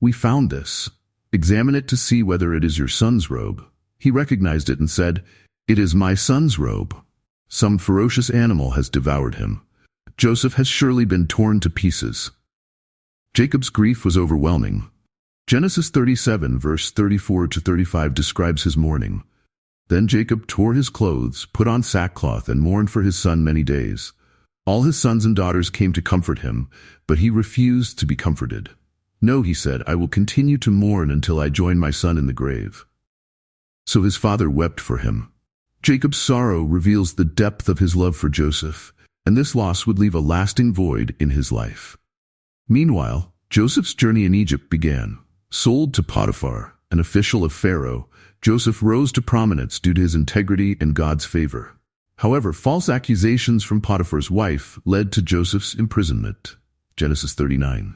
'We found this. Examine it to see whether it is your son's robe.' He recognized it and said, 'It is my son's robe. Some ferocious animal has devoured him. Joseph has surely been torn to pieces.'" Jacob's grief was overwhelming. Genesis 37, verse 34 to 35 describes his mourning. "Then Jacob tore his clothes, put on sackcloth, and mourned for his son many days. All his sons and daughters came to comfort him, but he refused to be comforted. 'No,' he said, 'I will continue to mourn until I join my son in the grave.' So his father wept for him." Jacob's sorrow reveals the depth of his love for Joseph, and this loss would leave a lasting void in his life. Meanwhile, Joseph's journey in Egypt began. Sold to Potiphar, an official of Pharaoh, Joseph rose to prominence due to his integrity and God's favor. However, false accusations from Potiphar's wife led to Joseph's imprisonment. Genesis 39.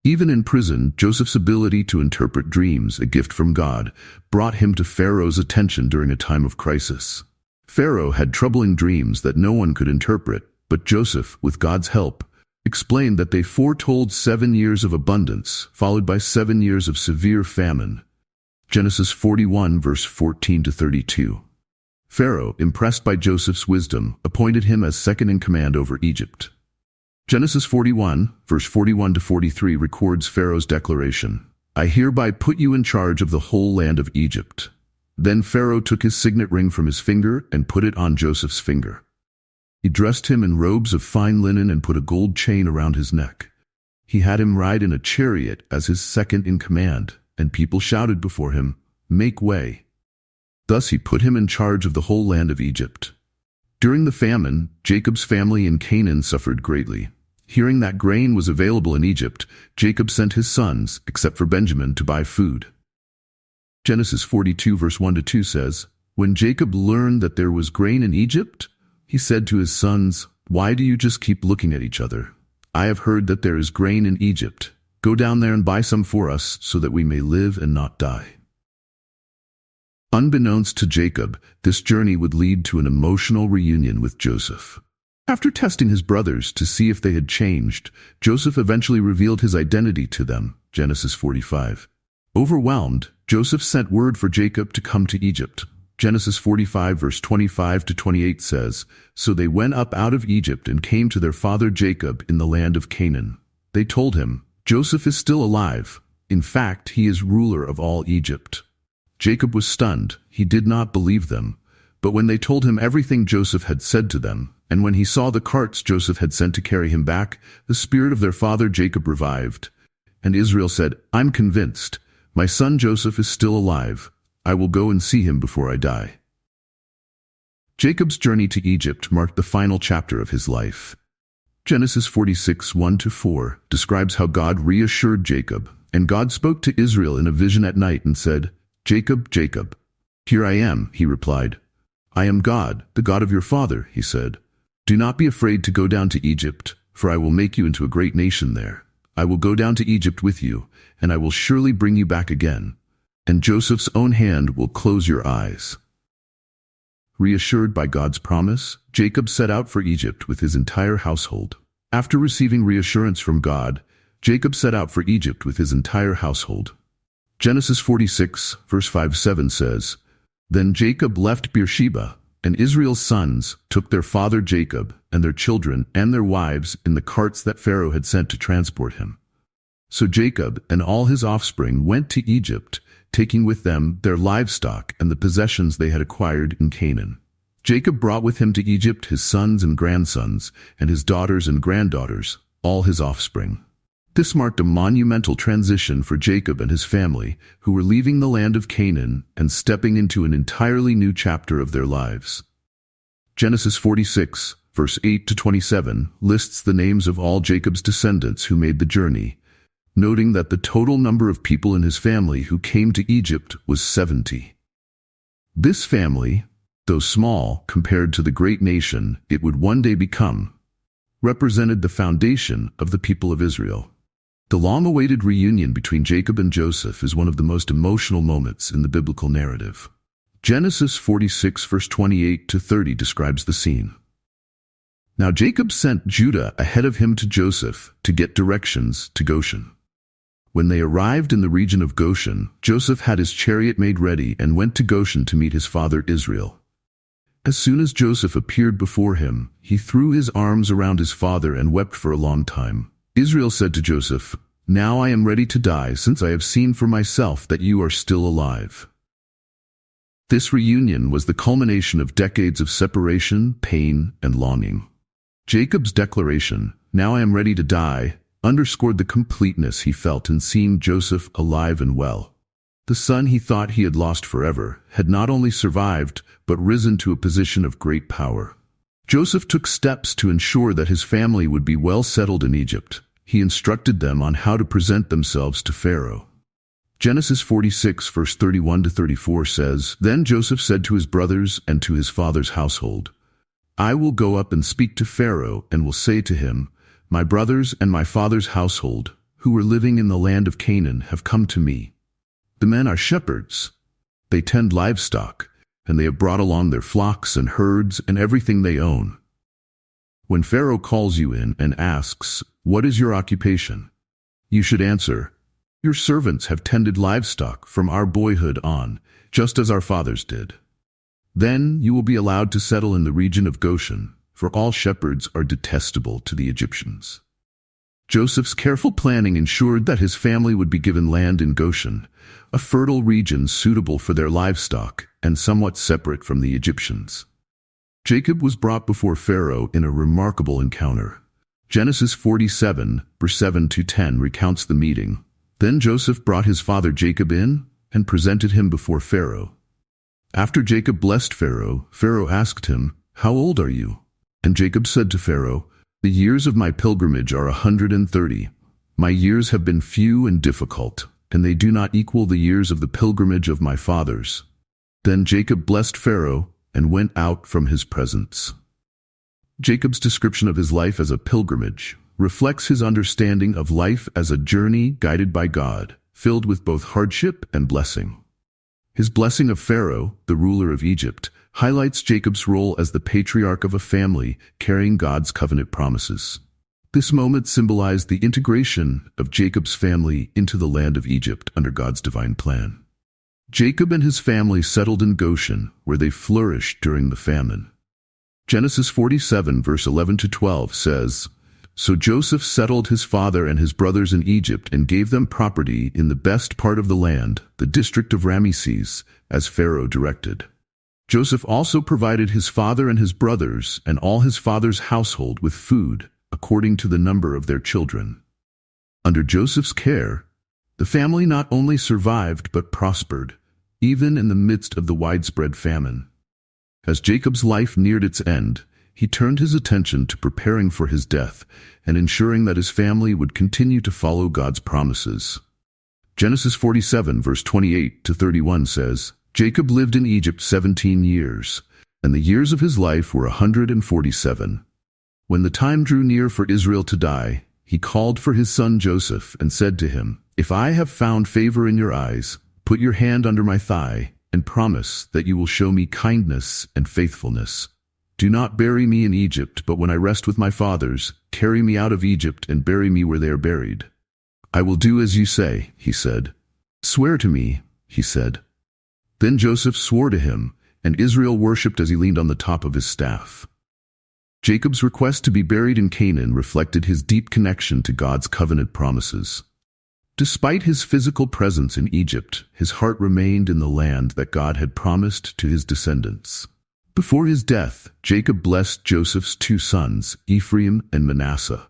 Even in prison, Joseph's ability to interpret dreams, a gift from God, brought him to Pharaoh's attention during a time of crisis. Pharaoh had troubling dreams that no one could interpret, but Joseph, with God's help, explained that they foretold 7 years of abundance, followed by 7 years of severe famine. Genesis 41, verse 14 to 32. Pharaoh, impressed by Joseph's wisdom, appointed him as second in command over Egypt. Genesis 41, verse 41 to 43 records Pharaoh's declaration, "I hereby put you in charge of the whole land of Egypt." Then Pharaoh took his signet ring from his finger and put it on Joseph's finger. He dressed him in robes of fine linen and put a gold chain around his neck. He had him ride in a chariot as his second in command, and people shouted before him, "Make way." Thus he put him in charge of the whole land of Egypt. During the famine, Jacob's family in Canaan suffered greatly. Hearing that grain was available in Egypt, Jacob sent his sons, except for Benjamin, to buy food. Genesis 42, verse 1 to 2 says, "When Jacob learned that there was grain in Egypt, he said to his sons, 'Why do you just keep looking at each other? I have heard that there is grain in Egypt. Go down there and buy some for us so that we may live and not die.'" Unbeknownst to Jacob, this journey would lead to an emotional reunion with Joseph. After testing his brothers to see if they had changed, Joseph eventually revealed his identity to them. Genesis 45. Overwhelmed, Joseph sent word for Jacob to come to Egypt. Genesis 45 verse 25 to 28 says, "So they went up out of Egypt and came to their father Jacob in the land of Canaan. They told him, 'Joseph is still alive. In fact, he is ruler of all Egypt.' Jacob was stunned. He did not believe them. But when they told him everything Joseph had said to them, and when he saw the carts Joseph had sent to carry him back, the spirit of their father Jacob revived. And Israel said, 'I'm convinced. My son Joseph is still alive. I will go and see him before I die.'" Jacob's journey to Egypt marked the final chapter of his life. Genesis 46, 1-4 describes how God reassured Jacob, and God spoke to Israel in a vision at night and said, "Jacob, Jacob." "Here I am," he replied. "I am God, the God of your father," he said. "Do not be afraid to go down to Egypt, for I will make you into a great nation there. I will go down to Egypt with you, and I will surely bring you back again. And Joseph's own hand will close your eyes." Reassured by God's promise, Jacob set out for Egypt with his entire household. After receiving reassurance from God, Jacob set out for Egypt with his entire household. Genesis 46, verse 5-7 says, "Then Jacob left Beersheba, and Israel's sons took their father Jacob and their children and their wives in the carts that Pharaoh had sent to transport him. So Jacob and all his offspring went to Egypt, taking with them their livestock and the possessions they had acquired in Canaan. Jacob brought with him to Egypt his sons and grandsons, and his daughters and granddaughters, all his offspring. This marked a monumental transition for Jacob and his family, who were leaving the land of Canaan and stepping into an entirely new chapter of their lives. Genesis 46, verse 8-27, lists the names of all Jacob's descendants who made the journey, noting that the total number of people in his family who came to Egypt was 70. This family, though small compared to the great nation it would one day become, represented the foundation of the people of Israel. The long-awaited reunion between Jacob and Joseph is one of the most emotional moments in the biblical narrative. Genesis 46, verse 28-30 describes the scene. Now Jacob sent Judah ahead of him to Joseph to get directions to Goshen. When they arrived in the region of Goshen, Joseph had his chariot made ready and went to Goshen to meet his father Israel. As soon as Joseph appeared before him, he threw his arms around his father and wept for a long time. Israel said to Joseph, "Now I am ready to die, since I have seen for myself that you are still alive." This reunion was the culmination of decades of separation, pain, and longing. Jacob's declaration, "Now I am ready to die," underscored the completeness he felt in seeing Joseph alive and well. The son he thought he had lost forever had not only survived, but risen to a position of great power. Joseph took steps to ensure that his family would be well settled in Egypt. He instructed them on how to present themselves to Pharaoh. Genesis 46, verse 31-34 says, "Then Joseph said to his brothers and to his father's household, 'I will go up and speak to Pharaoh and will say to him, My brothers and my father's household, who were living in the land of Canaan, have come to me. The men are shepherds. They tend livestock, and they have brought along their flocks and herds and everything they own. When Pharaoh calls you in and asks, "What is your occupation?" you should answer, "Your servants have tended livestock from our boyhood on, just as our fathers did." Then you will be allowed to settle in the region of Goshen, for all shepherds are detestable to the Egyptians. Joseph's careful planning ensured that his family would be given land in Goshen, a fertile region suitable for their livestock and somewhat separate from the Egyptians. Jacob was brought before Pharaoh in a remarkable encounter. Genesis 47, verse 7-10 recounts the meeting. Then Joseph brought his father Jacob in and presented him before Pharaoh. After Jacob blessed Pharaoh, Pharaoh asked him, "How old are you?" And Jacob said to Pharaoh, "The years of my pilgrimage are 130. My years have been few and difficult, and they do not equal the years of the pilgrimage of my fathers." Then Jacob blessed Pharaoh and went out from his presence. Jacob's description of his life as a pilgrimage reflects his understanding of life as a journey guided by God, filled with both hardship and blessing. His blessing of Pharaoh, the ruler of Egypt, highlights Jacob's role as the patriarch of a family carrying God's covenant promises. This moment symbolized the integration of Jacob's family into the land of Egypt under God's divine plan. Jacob and his family settled in Goshen, where they flourished during the famine. Genesis 47 verse 11 to 12 says, "So Joseph settled his father and his brothers in Egypt and gave them property in the best part of the land, the district of Ramesses, as Pharaoh directed. Joseph also provided his father and his brothers and all his father's household with food, according to the number of their children." Under Joseph's care, the family not only survived but prospered, even in the midst of the widespread famine. As Jacob's life neared its end, he turned his attention to preparing for his death and ensuring that his family would continue to follow God's promises. Genesis 47 verse 28 to 31 says, "Jacob lived in Egypt 17 years, and the years of his life were 147. When the time drew near for Israel to die, he called for his son Joseph and said to him, 'If I have found favor in your eyes, put your hand under my thigh and promise that you will show me kindness and faithfulness. Do not bury me in Egypt, but when I rest with my fathers, carry me out of Egypt and bury me where they are buried.' 'I will do as you say,' he said. 'Swear to me,' he said. Then Joseph swore to him, and Israel worshipped as he leaned on the top of his staff. Jacob's request to be buried in Canaan reflected his deep connection to God's covenant promises. Despite his physical presence in Egypt, his heart remained in the land that God had promised to his descendants. Before his death, Jacob blessed Joseph's two sons, Ephraim and Manasseh.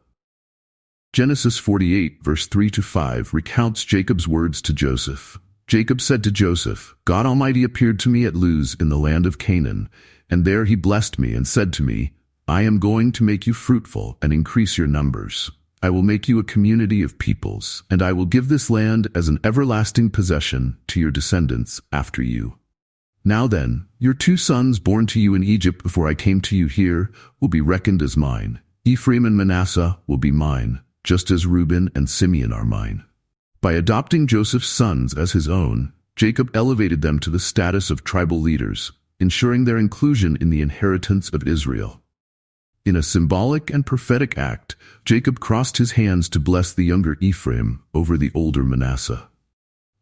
Genesis 48 verse 3 to 5 recounts Jacob's words to Joseph. Jacob said to Joseph, "God Almighty appeared to me at Luz in the land of Canaan, and there he blessed me and said to me, 'I am going to make you fruitful and increase your numbers. I will make you a community of peoples, and I will give this land as an everlasting possession to your descendants after you.' Now then, your two sons born to you in Egypt before I came to you here will be reckoned as mine. Ephraim and Manasseh will be mine, just as Reuben and Simeon are mine." By adopting Joseph's sons as his own, Jacob elevated them to the status of tribal leaders, ensuring their inclusion in the inheritance of Israel. In a symbolic and prophetic act, Jacob crossed his hands to bless the younger Ephraim over the older Manasseh.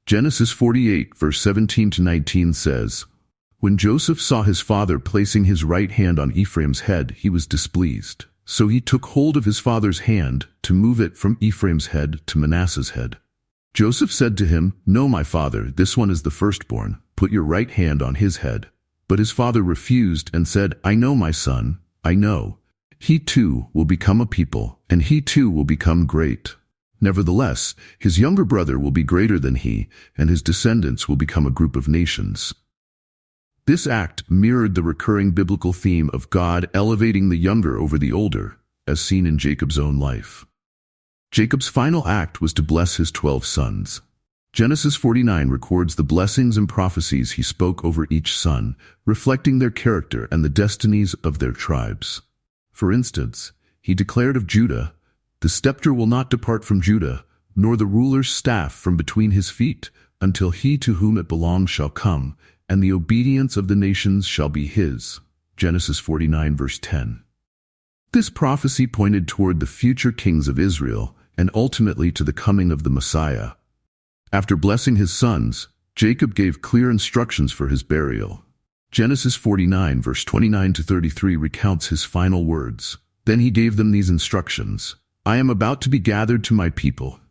Genesis 48 verse 17 to 19 says, "When Joseph saw his father placing his right hand on Ephraim's head, he was displeased. So he took hold of his father's hand to move it from Ephraim's head to Manasseh's head. Joseph said to him, 'No, my father, this one is the firstborn. Put your right hand on his head.' But his father refused and said, 'I know, my son, I know. He too will become a people, and he too will become great. Nevertheless, his younger brother will be greater than he, and his descendants will become a group of nations.'" This act mirrored the recurring biblical theme of God elevating the younger over the older, as seen in Jacob's own life. Jacob's final act was to bless his 12 sons. Genesis 49 records the blessings and prophecies he spoke over each son, reflecting their character and the destinies of their tribes. For instance, he declared of Judah, "The scepter will not depart from Judah, nor the ruler's staff from between his feet, until he to whom it belongs shall come, and the obedience of the nations shall be his." Genesis 49 verse 10. This prophecy pointed toward the future kings of Israel, and ultimately to the coming of the Messiah. After blessing his sons, Jacob gave clear instructions for his burial. Genesis 49 verse 29 to 33 recounts his final words. Then he gave them these instructions. "I am about to be gathered to my people.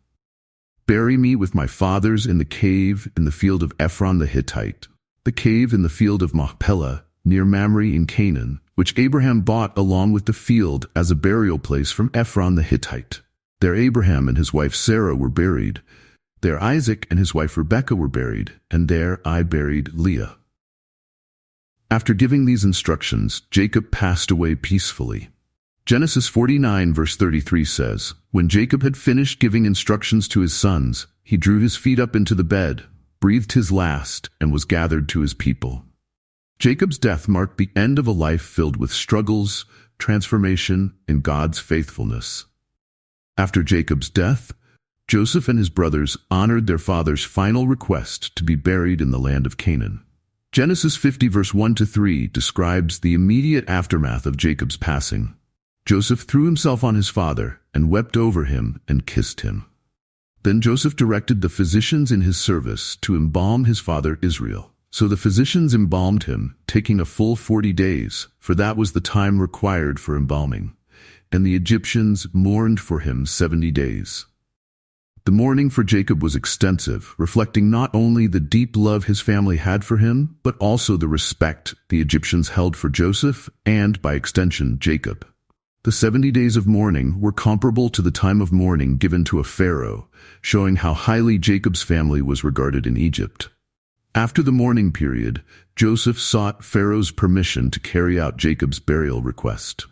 Bury me with my fathers in the cave in the field of Ephron the Hittite, the cave in the field of Machpelah, near Mamre in Canaan, which Abraham bought along with the field as a burial place from Ephron the Hittite. There Abraham and his wife Sarah were buried. There Isaac and his wife Rebekah were buried, and there I buried Leah." After giving these instructions, Jacob passed away peacefully. Genesis 49 verse 33 says, "When Jacob had finished giving instructions to his sons, he drew his feet up into the bed, breathed his last, and was gathered to his people." Jacob's death marked the end of a life filled with struggles, transformation, and God's faithfulness. After Jacob's death, Joseph and his brothers honored their father's final request to be buried in the land of Canaan. Genesis 50 verse 1 to 3 describes the immediate aftermath of Jacob's passing. Joseph threw himself on his father and wept over him and kissed him. Then Joseph directed the physicians in his service to embalm his father Israel. So the physicians embalmed him, taking a full 40 days, for that was the time required for embalming. And the Egyptians mourned for him 70 days. The mourning for Jacob was extensive, reflecting not only the deep love his family had for him, but also the respect the Egyptians held for Joseph and, by extension, Jacob. The 70 days of mourning were comparable to the time of mourning given to a pharaoh, showing how highly Jacob's family was regarded in Egypt. After the mourning period, Joseph sought Pharaoh's permission to carry out Jacob's burial request.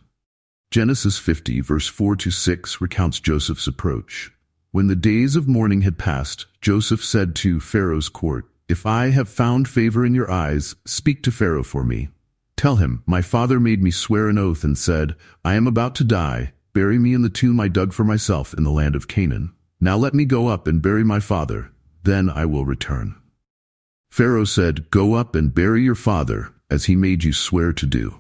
Genesis 50, verse 4-6 recounts Joseph's approach. When the days of mourning had passed, Joseph said to Pharaoh's court, "If I have found favor in your eyes, speak to Pharaoh for me. Tell him, my father made me swear an oath and said, I am about to die. Bury me in the tomb I dug for myself in the land of Canaan. Now let me go up and bury my father. Then I will return." Pharaoh said, "Go up and bury your father, as he made you swear to do."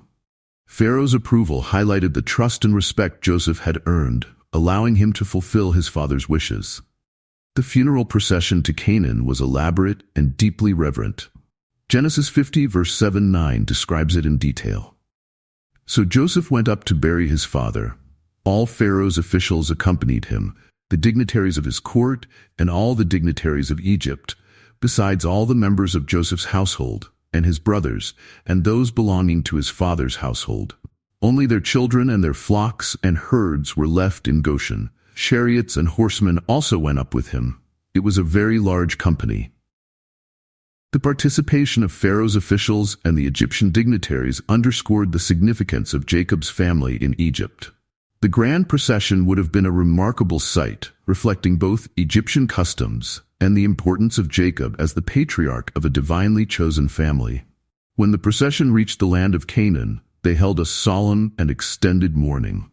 Pharaoh's approval highlighted the trust and respect Joseph had earned, allowing him to fulfill his father's wishes. The funeral procession to Canaan was elaborate and deeply reverent. Genesis 50, verse 7-9 describes it in detail. So Joseph went up to bury his father. All Pharaoh's officials accompanied him, the dignitaries of his court and all the dignitaries of Egypt, besides all the members of Joseph's household, and his brothers, and those belonging to his father's household. Only their children and their flocks and herds were left in Goshen. Chariots and horsemen also went up with him. It was a very large company. The participation of Pharaoh's officials and the Egyptian dignitaries underscored the significance of Jacob's family in Egypt. The grand procession would have been a remarkable sight, reflecting both Egyptian customs and the importance of Jacob as the patriarch of a divinely chosen family. When the procession reached the land of Canaan, they held a solemn and extended mourning.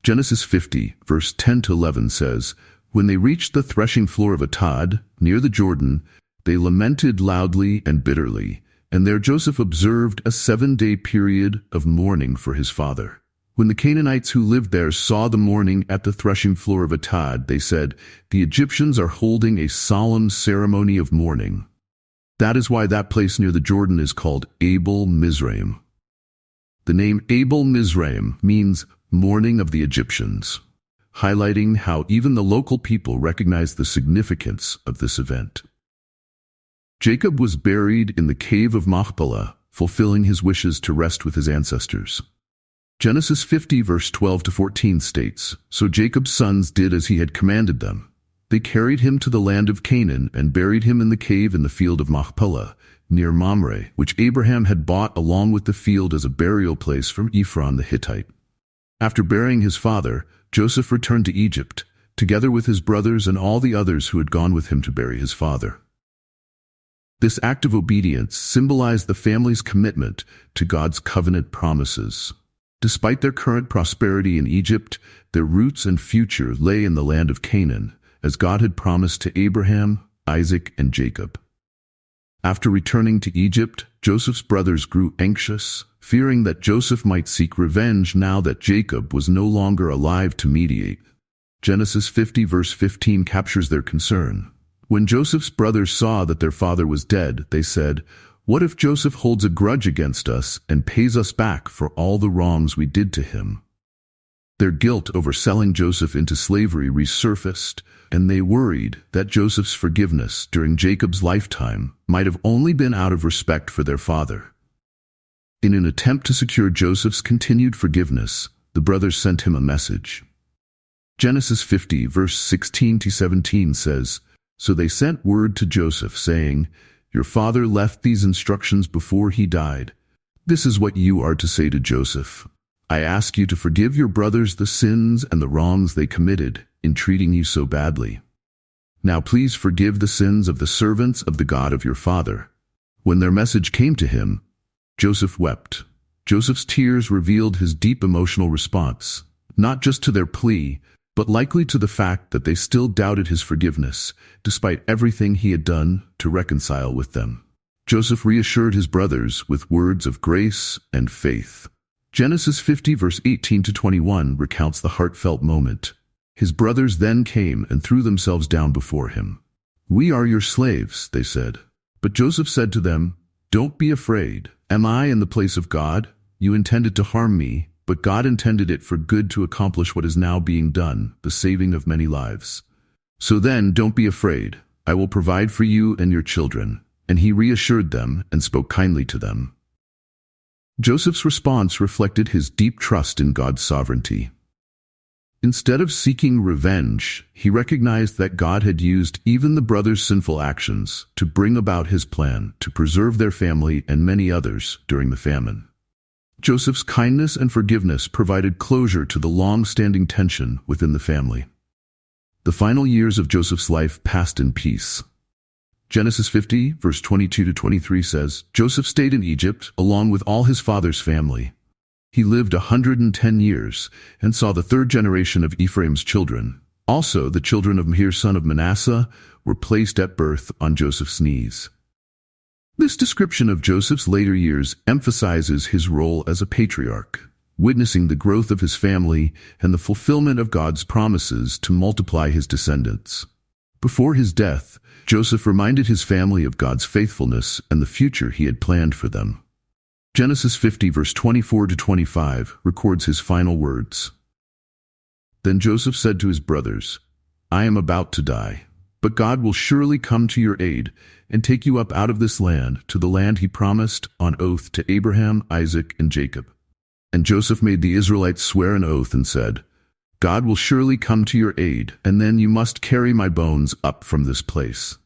Genesis 50, verse 10-11 says, When they reached the threshing floor of Atad, near the Jordan, they lamented loudly and bitterly, and there Joseph observed a 7-day period of mourning for his father. When the Canaanites who lived there saw the mourning at the threshing floor of Atad, they said, "The Egyptians are holding a solemn ceremony of mourning." That is why that place near the Jordan is called Abel Mizraim. The name Abel Mizraim means mourning of the Egyptians, highlighting how even the local people recognized the significance of this event. Jacob was buried in the cave of Machpelah, fulfilling his wishes to rest with his ancestors. Genesis 50 verse 12-14 states, So Jacob's sons did as he had commanded them. They carried him to the land of Canaan and buried him in the cave in the field of Machpelah, near Mamre, which Abraham had bought along with the field as a burial place from Ephron the Hittite. After burying his father, Joseph returned to Egypt, together with his brothers and all the others who had gone with him to bury his father. This act of obedience symbolized the family's commitment to God's covenant promises. Despite their current prosperity in Egypt, their roots and future lay in the land of Canaan, as God had promised to Abraham, Isaac, and Jacob. After returning to Egypt, Joseph's brothers grew anxious, fearing that Joseph might seek revenge now that Jacob was no longer alive to mediate. Genesis 50 verse 15 captures their concern. When Joseph's brothers saw that their father was dead, they said, "What if Joseph holds a grudge against us and pays us back for all the wrongs we did to him?" Their guilt over selling Joseph into slavery resurfaced, and they worried that Joseph's forgiveness during Jacob's lifetime might have only been out of respect for their father. In an attempt to secure Joseph's continued forgiveness, the brothers sent him a message. Genesis 50, verse 16-17 says, So they sent word to Joseph, saying, Your father left these instructions before he died. This is what you are to say to Joseph. I ask you to forgive your brothers the sins and the wrongs they committed in treating you so badly. Now please forgive the sins of the servants of the God of your father. When their message came to him, Joseph wept. Joseph's tears revealed his deep emotional response, not just to their plea, but likely to the fact that they still doubted his forgiveness, despite everything he had done to reconcile with them. Joseph reassured his brothers with words of grace and faith. Genesis 50 verse 18-21 recounts the heartfelt moment. His brothers then came and threw themselves down before him. "We are your slaves," they said. But Joseph said to them, "Don't be afraid. Am I in the place of God? You intended to harm me, but God intended it for good to accomplish what is now being done, the saving of many lives. So then, don't be afraid. I will provide for you and your children." And he reassured them and spoke kindly to them. Joseph's response reflected his deep trust in God's sovereignty. Instead of seeking revenge, he recognized that God had used even the brothers' sinful actions to bring about his plan to preserve their family and many others during the famine. Joseph's kindness and forgiveness provided closure to the long-standing tension within the family. The final years of Joseph's life passed in peace. Genesis 50, verse 22 to 23 says, "Joseph stayed in Egypt along with all his father's family. He lived 110 years and saw the third generation of Ephraim's children. Also, the children of Mahir son of Manasseh were placed at birth on Joseph's knees." This description of Joseph's later years emphasizes his role as a patriarch, witnessing the growth of his family and the fulfillment of God's promises to multiply his descendants. Before his death, Joseph reminded his family of God's faithfulness and the future he had planned for them. Genesis 50, verse 24 to 25, records his final words. "Then Joseph said to his brothers, 'I am about to die, but God will surely come to your aid and take you up out of this land to the land he promised on oath to Abraham, Isaac, and Jacob.' And Joseph made the Israelites swear an oath and said, 'God will surely come to your aid, and then you must carry my bones up from this place.'"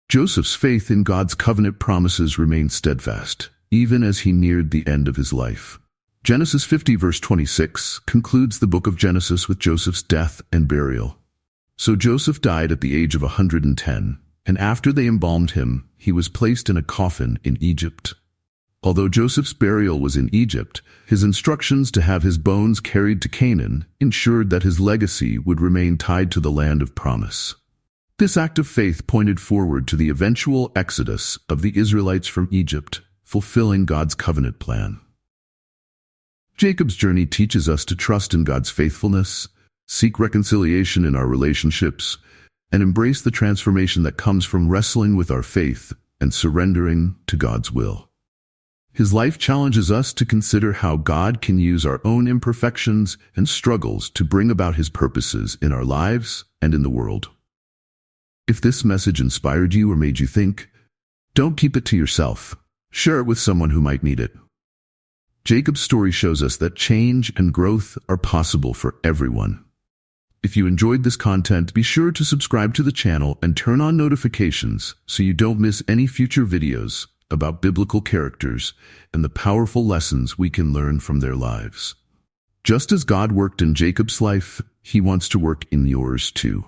Joseph's faith in God's covenant promises remained steadfast, even as he neared the end of his life. Genesis 50, verse 26, concludes the book of Genesis with Joseph's death and burial. So Joseph died at the age of 110, and after they embalmed him, he was placed in a coffin in Egypt. Although Joseph's burial was in Egypt, his instructions to have his bones carried to Canaan ensured that his legacy would remain tied to the land of promise. This act of faith pointed forward to the eventual exodus of the Israelites from Egypt, fulfilling God's covenant plan. Jacob's journey teaches us to trust in God's faithfulness, seek reconciliation in our relationships, and embrace the transformation that comes from wrestling with our faith and surrendering to God's will. His life challenges us to consider how God can use our own imperfections and struggles to bring about his purposes in our lives and in the world. If this message inspired you or made you think, don't keep it to yourself. Share it with someone who might need it. Jacob's story shows us that change and growth are possible for everyone. If you enjoyed this content, be sure to subscribe to the channel and turn on notifications so you don't miss any future videos about biblical characters and the powerful lessons we can learn from their lives. Just as God worked in Jacob's life, he wants to work in yours too.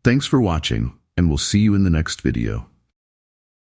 Thanks for watching, and we'll see you in the next video.